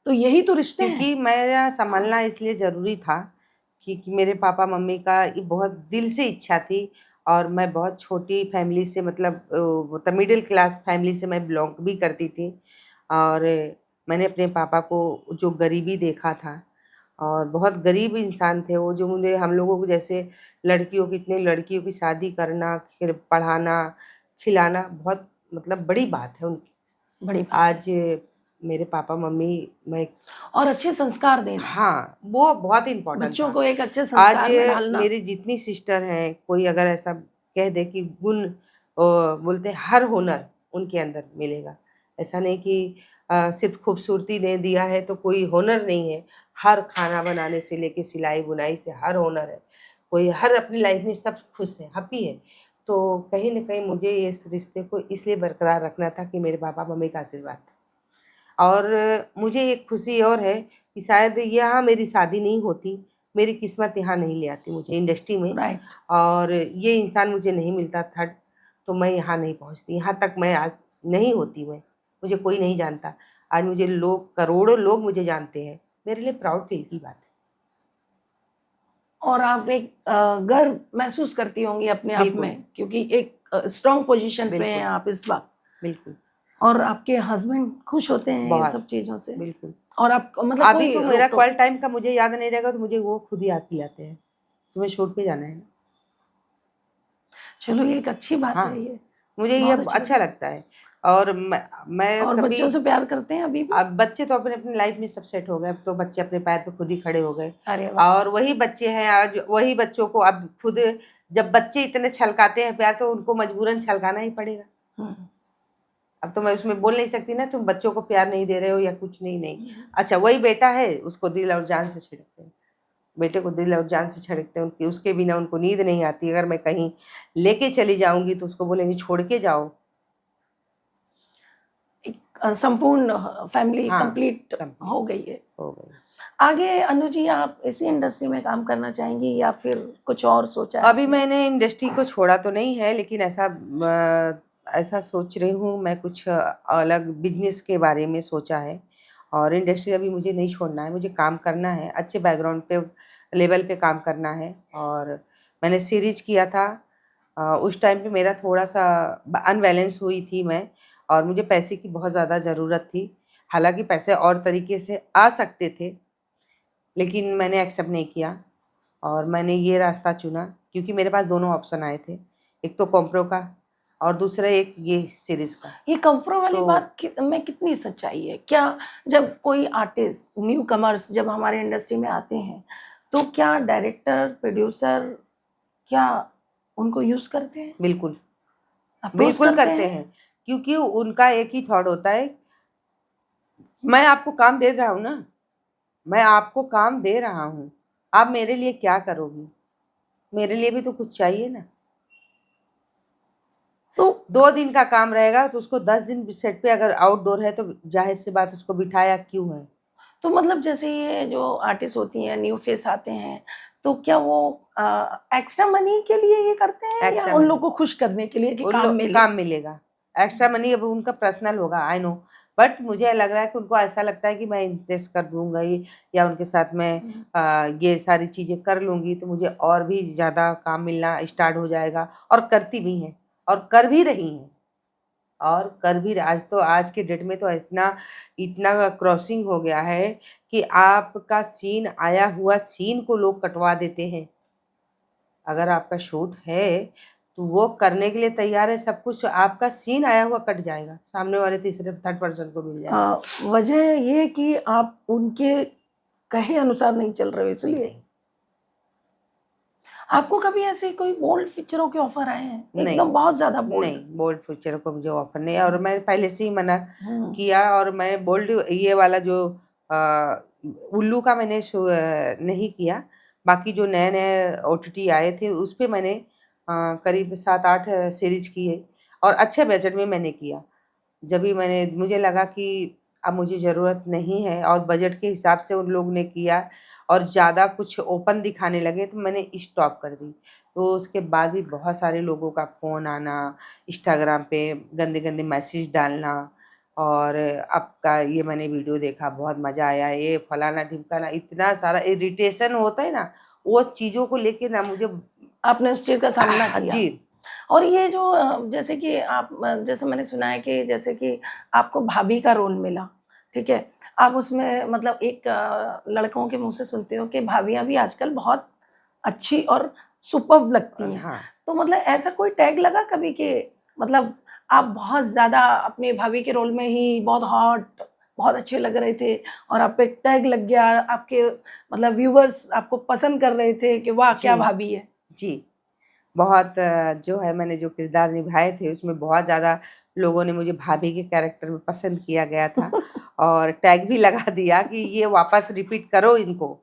तो यही तो रिश्ते हैं। क्योंकि मेरा सँभलना इसलिए ज़रूरी था कि मेरे पापा-मम्मी का ये बहुत दिल से इच्छा थी और मैं बहुत छोटी फैमिली से मतलब मिडिल क्लास फैमिली से मैं बिलॉन्ग भी करती थी। और मैंने अपने पापा को जो गरीबी देखा था और बहुत गरीब इंसान थे वो, जो मुझे हम लोगों को जैसे लड़कियों की, इतनी लड़कियों की शादी करना, फिर पढ़ाना, खिलाना बहुत मतलब बड़ी बात है उनकी। बड़ी बात है। आज मेरे पापा मम्मी, मैं और अच्छे संस्कार देना, हाँ, वो बहुत इम्पोर्टेंट बच्चों था। को एक अच्छे आज संस्कार में ढालना। मेरी जितनी सिस्टर हैं, कोई अगर ऐसा कह दे कि गुण बोलते हैं हर हुनर उनके अंदर मिलेगा। ऐसा नहीं कि सिर्फ़ खूबसूरती ने दिया है तो कोई हुनर नहीं है। हर खाना बनाने से लेके सिलाई-बुनाई से हर हुनर है। कोई हर अपनी लाइफ़ में सब खुश है, हैप्पी है। तो कहीं न कहीं मुझे इस रिश्ते को इसलिए बरकरार रखना था कि मेरे पापा-मम्मी का आशीर्वाद था। और मुझे एक खुशी और है कि शायद यहाँ मेरी शादी नहीं होती, मेरी किस्मत यहाँ नहीं ले आती मुझे इंडस्ट्री में, राइट। और ये इंसान मुझे नहीं मिलता था, तो मैं यहाँ नहीं पहुँचती। यहाँ तक मैं आज नहीं होती मैं, मुझे कोई नहीं जानता। आज मुझे लोग, करोड़ों लोग मुझे जानते हैं। मेरे लिए प्राउड फ़ील की बात है। और आप एक गर्व महसूस करती होंगी अपने आप बिल्कुल, में, क्योंकि एक स्ट्रॉन्ग पोजीशन पे हैं बिल्कुल, आप इस वक़्त। बिल्कुल, और आपके हस्बैंड खुश होते हैं ये बहुत, सब चीज़ों से? बिल्कुल। और आप मतलब अभी कोई तो मेरा रोक-टोक? कॉल टाइम का मुझे याद नहीं रहेगा, तो मुझे वो खुद ही याद दिलाते हैं, तुम्हें शूट पे जाना है ना? चलो ये एक अच्छी बात है हाँ। ये, मुझे ये बहुत अच्छी बात अच्छा है। लगता है। और मैं और कभी, बच्चों से प्यार करते हैं अभी भी? अब बच्चे तो अपनी-अपनी लाइफ़ में सब सेट हो गए, अब तो बच्चे अपने पैर पे खुद ही खड़े हो गए। अरे वाह! और वही बच्चे हैं आज, वही बच्चों को अब खुद, जब बच्चे इतने छलकाते हैं प्यार, तो उनको मजबूरन छलकाना ही पड़ेगा। हुँ, अब तो मैं उसमें बोल नहीं सकती ना, तुम बच्चों को प्यार नहीं दे रहे हो या कुछ नहीं, नहीं। हुँ। अच्छा, वही बेटा है, उसको दिल और जान से छिड़कते हैं। बेटे को दिल और जान से छिड़कते हैं, उनकी उसके बिना उनको नींद नहीं आती। अगर मैं कहीं लेके चली जाऊँगी तो उसको बोलेंगे छोड़ के जाओ। एक संपूर्ण फैमिली हाँ, कंप्लीट कंप्लीट हो गई है। हो गई। आगे अनु जी आप इसी इंडस्ट्री में काम करना चाहेंगी या फिर कुछ और सोचा है अभी आपने? मैंने इंडस्ट्री को छोड़ा तो नहीं है, लेकिन ऐसा सोच रही हूँ मैं, कुछ अलग बिज़नेस के बारे में सोचा है। और इंडस्ट्री अभी मुझे नहीं छोड़ना है, मुझे काम करना है, अच्छे बैकग्राउंड पे, लेवल पे काम करना है। और मैंने सीरीज़ किया था, उस टाइम पे मेरा थोड़ा-सा अनबैलेंस हुई थी मैं, और मुझे पैसे की बहुत ज़्यादा ज़रूरत थी। हालाँकि पैसे और तरीके से आ सकते थे, लेकिन मैंने एक्सेप्ट नहीं किया। और मैंने ये रास्ता चुना क्योंकि मेरे पास दोनों ऑप्शन आए थे। एक तो कॉम्प्रो का, और दूसरा एक ये सीरीज़ का। ये कंफर्ट वाली तो बात में कितनी सच्चाई है? क्या जब कोई आर्टिस्ट, न्यू कमर्स जब हमारे इंडस्ट्री में आते हैं, तो क्या डायरेक्टर, प्रोड्यूसर क्या उनको यूज़ करते हैं? बिल्कुल, अप्रोच बिल्कुल करते करते हैं? हैं, क्योंकि उनका एक ही थॉट होता है, मैं आपको काम दे रहा हूँ ना, मैं आपको काम दे रहा हूँ, आप मेरे लिए क्या करोगी? मेरे लिए भी तो कुछ चाहिए ना। तो 2 दिन का काम रहेगा तो उसको 10 दिन सेट पे अगर आउटडोर है तो ज़ाहिर-सी बात, उसको बिठाया क्यों है? मतलब जैसे ये जो आर्टिस्ट होती हैं, न्यू फेस आते हैं, तो क्या वो एक्स्ट्रा मनी के लिए ये करते हैं या एक्स्ट्रा उन मनी। लोग को खुश करने के लिए कि उन काम लोग मिले? काम मिलेगा। एक्स्ट्रा मनी अब उनका पर्सनल होगा, आई नो। बट मुझे लग रहा है कि उनको ऐसा लगता है कि मैं इम्प्रेस कर दूँगी, या उनके साथ मैं हुँ। ये सारी चीज़ें कर लूँगी तो मुझे और भी ज़्यादा काम मिलना स्टार्ट हो जाएगा, और करती भी हैं, और कर भी रही हैं। और कर भी आज तो, आज के डेट में तो इतना इतना क्रॉसिंग हो गया है कि आपका सीन, आया हुआ सीन को लोग कटवा देते हैं। अगर आपका शूट है, तो वो करने के लिए तैयार है, सब कुछ, आपका सीन आया हुआ कट जाएगा, सामने वाले तीसरे थर्ड पर्सन को मिल जाएगा। वजह ये कि आप उनके कहे अनुसार नहीं चल रहे हो इसलिए? नहीं, आपको कभी ऐसे कोई बोल्ड पिक्चरों के ऑफर आए हैं? नहीं, एकदम बहुत ज़्यादा बोल्ड? नहीं, बोल्ड पिक्चर को मुझे ऑफ़र नहीं है, और मैंने पहले से ही मना हुँ। किया। और मैं बोल्ड ये वाला जो उल्लू का मैंने नहीं किया। बाकी जो नए-नए ओटीटी आए थे, उस पे मैंने करीब 7-8 सीरीज़ किए, और अच्छे बजट में मैंने किया। जब भी मैंने, मुझे लगा कि अब मुझे ज़रूरत नहीं है, और बजट के हिसाब से उन लोग ने किया, और ज़्यादा कुछ ओपन दिखाने लगे, तो मैंने स्टॉप कर दी। तो उसके बाद भी बहुत सारे लोगों का फ़ोन आना, इंस्टाग्राम पे गंदे-गंदे मैसेज डालना, और आपका ये मैंने वीडियो देखा, बहुत मज़ा आया, ये फलाना-ढिमकाना, इतना सारा इरिटेशन होता है ना, वो चीज़ों को लेके ना मुझे आपने उस चीज़ का सामना किया। जी, और ये जो जैसे कि आप जैसे मैंने सुना है कि जैसे कि आपको भाभी का रोल मिला, ठीक है। आप उसमें मतलब एक लड़कों के मुँह से सुनते हो कि भाभियाँ भी आजकल बहुत अच्छी और सुपर्ब लगती हैं। हाँ। तो मतलब ऐसा कोई टैग लगा कभी कि मतलब आप बहुत ज़्यादा अपने भाभी के रोल में ही बहुत हॉट, बहुत अच्छे लग रहे थे और आप पे टैग लग गया, आपके मतलब व्यूअर्स आपको पसंद कर रहे थे कि वाह! क्या जी, भाभी है? जी। बहुत जो है मैंने जो किरदार निभाए थे उसमें बहुत ज़्यादा लोगों ने मुझे भाभी के कैरेक्टर में पसंद किया गया था और टैग भी लगा दिया कि ये वापस रिपीट करो इनको।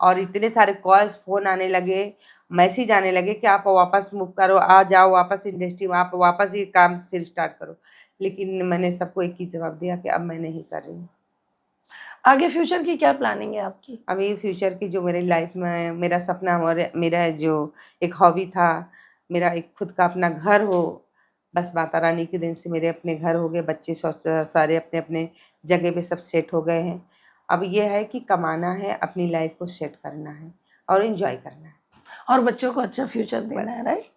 और इतने सारे कॉल्स, फ़ोन आने लगे, मैसेज आने लगे कि आप वापस मूव करो, आ जाओ वापस इंडस्ट्री में, आप वापस ये काम फिर स्टार्ट करो। लेकिन मैंने सबको एक ही जवाब दिया कि अब मैं नहीं कर रही हूँ। आगे फ्यूचर की क्या प्लानिंग है आपकी? अभी फ्यूचर की जो मेरी लाइफ में मेरा सपना और मेरा जो एक हॉबी था, मेरा एक खुद का अपना घर हो, बस माता रानी की देन से मेरे अपने घर हो गए, बच्चे सारे अपने-अपने जगह पे सब सेट हो गए हैं। अब ये है कि कमाना है, अपनी लाइफ को सेट करना है और एन्जॉय करना है, और बच्चों को अच्छा फ्यूचर देना है, राइट? बस।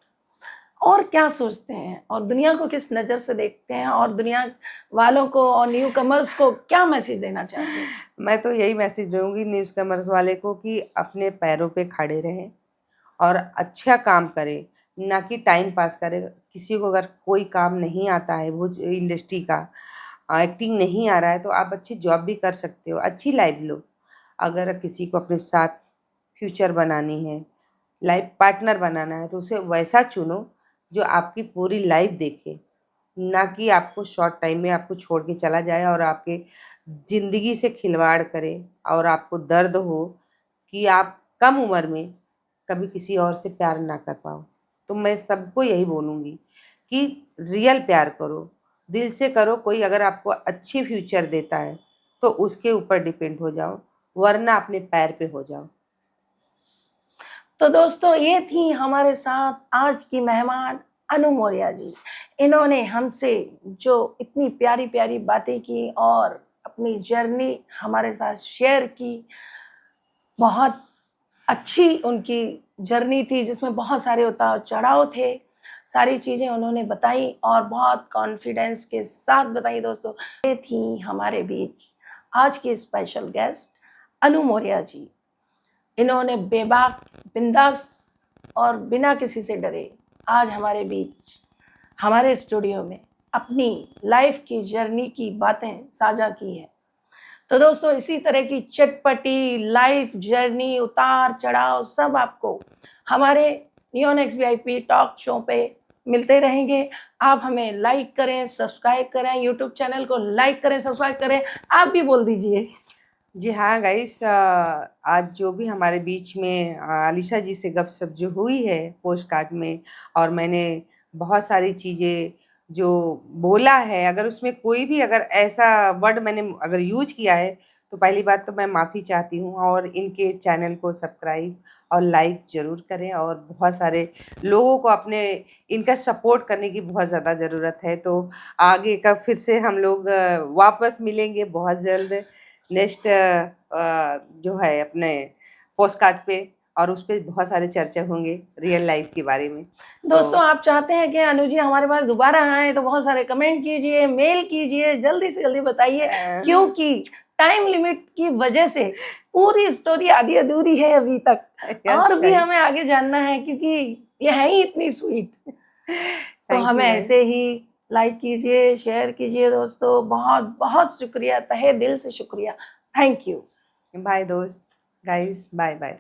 और क्या सोचते हैं और दुनिया को किस नज़र से देखते हैं और दुनिया वालों को और न्यू कमर्स को क्या मैसेज देना चाहते हैं? मैं तो यही मैसेज दूँगी न्यूज़ कमर्स वाले को कि अपने पैरों पे खड़े रहें और अच्छा काम करें, ना कि टाइम पास करें। किसी को अगर कोई काम नहीं आता है वो इंडस्ट्री का एक्टिंग नहीं आ रहा है तो आप अच्छी जॉब भी कर सकते हो, अच्छी लाइफ़ लो। अगर किसी को अपने साथ फ्यूचर बनानी है, लाइफ़ पार्टनर बनाना है तो उसे वैसा चुनो जो आपकी पूरी लाइफ़ देखे, ना कि आपको शॉर्ट टाइम में आपको छोड़ के चला जाए और आपके ज़िंदगी से खिलवाड़ करे और आपको दर्द हो कि आप कम उम्र में कभी किसी और से प्यार ना कर पाओ। तो मैं सबको यही बोलूँगी कि रियल प्यार करो, दिल से करो, कोई अगर आपको अच्छी फ्यूचर देता है, तो उसके ऊपर डिपेंड हो जाओ, वरना अपने पैर पे हो जाओ। तो दोस्तों ये थी हमारे साथ आज की मेहमान अनु मौर्य जी। इन्होंने हमसे जो इतनी प्यारी-प्यारी बातें की और अपनी जर्नी हमारे साथ शेयर की, बहुत अच्छी उनकी जर्नी थी जिसमें बहुत सारे उतार-चढ़ाव थे। सारी चीज़ें उन्होंने बताई और बहुत कॉन्फिडेंस के साथ बताई दोस्तों। ये थी हमारे बीच आज की स्पेशल गेस्ट अनु मौर्य जी। इन्होंने बेबाक, बिंदास और बिना किसी से डरे आज हमारे बीच, हमारे स्टूडियो में अपनी लाइफ की जर्नी की बातें साझा की हैं। तो दोस्तों इसी तरह की चटपटी लाइफ जर्नी, उतार-चढ़ाव सब आपको हमारे नियोनेक्स वीआईपी टॉक शो पे मिलते रहेंगे। आप हमें लाइक करें, सब्सक्राइब करें, यूट्यूब चैनल को लाइक करें, सब्सक्राइब करें। आप भी बोल दीजिए। जी हाँ गाइस, आज जो भी हमारे बीच में अलीशा जी से गपशप जो हुई है पोस्टकार्ड में और मैंने बहुत सारी चीज़ें जो बोला है, अगर उसमें कोई भी अगर ऐसा वर्ड मैंने अगर यूज़ किया है तो पहली बात तो मैं माफ़ी चाहती हूँ और इनके चैनल को सब्सक्राइब और लाइक ज़रूर करें और बहुत सारे लोगों को अपने इनका सपोर्ट करने की बहुत ज़्यादा ज़रूरत है। तो आगे का फिर से हम लोग वापस मिलेंगे बहुत जल्द नेक्स्ट जो है अपने पोस्टकार्ड पे और उस पे बहुत सारे चर्चा होंगे रियल लाइफ के बारे में। तो दोस्तों आप चाहते हैं कि अनु जी हमारे पास दोबारा आएँ तो बहुत सारे कमेंट कीजिए, मेल कीजिए, जल्दी से जल्दी बताइए क्योंकि टाइम लिमिट की वजह से पूरी स्टोरी आधी अधूरी है अभी तक यस और भी गाइस, हमें आगे जानना है क्योंकि ये है ही इतनी स्वीट। तो थैंक हमें यू गाइस, ऐसे ही लाइक कीजिए, शेयर कीजिए दोस्तों। बहुत-बहुत शुक्रिया, तहे दिल से शुक्रिया। Thank you. बाय दोस्त, गाइस बाय बाय।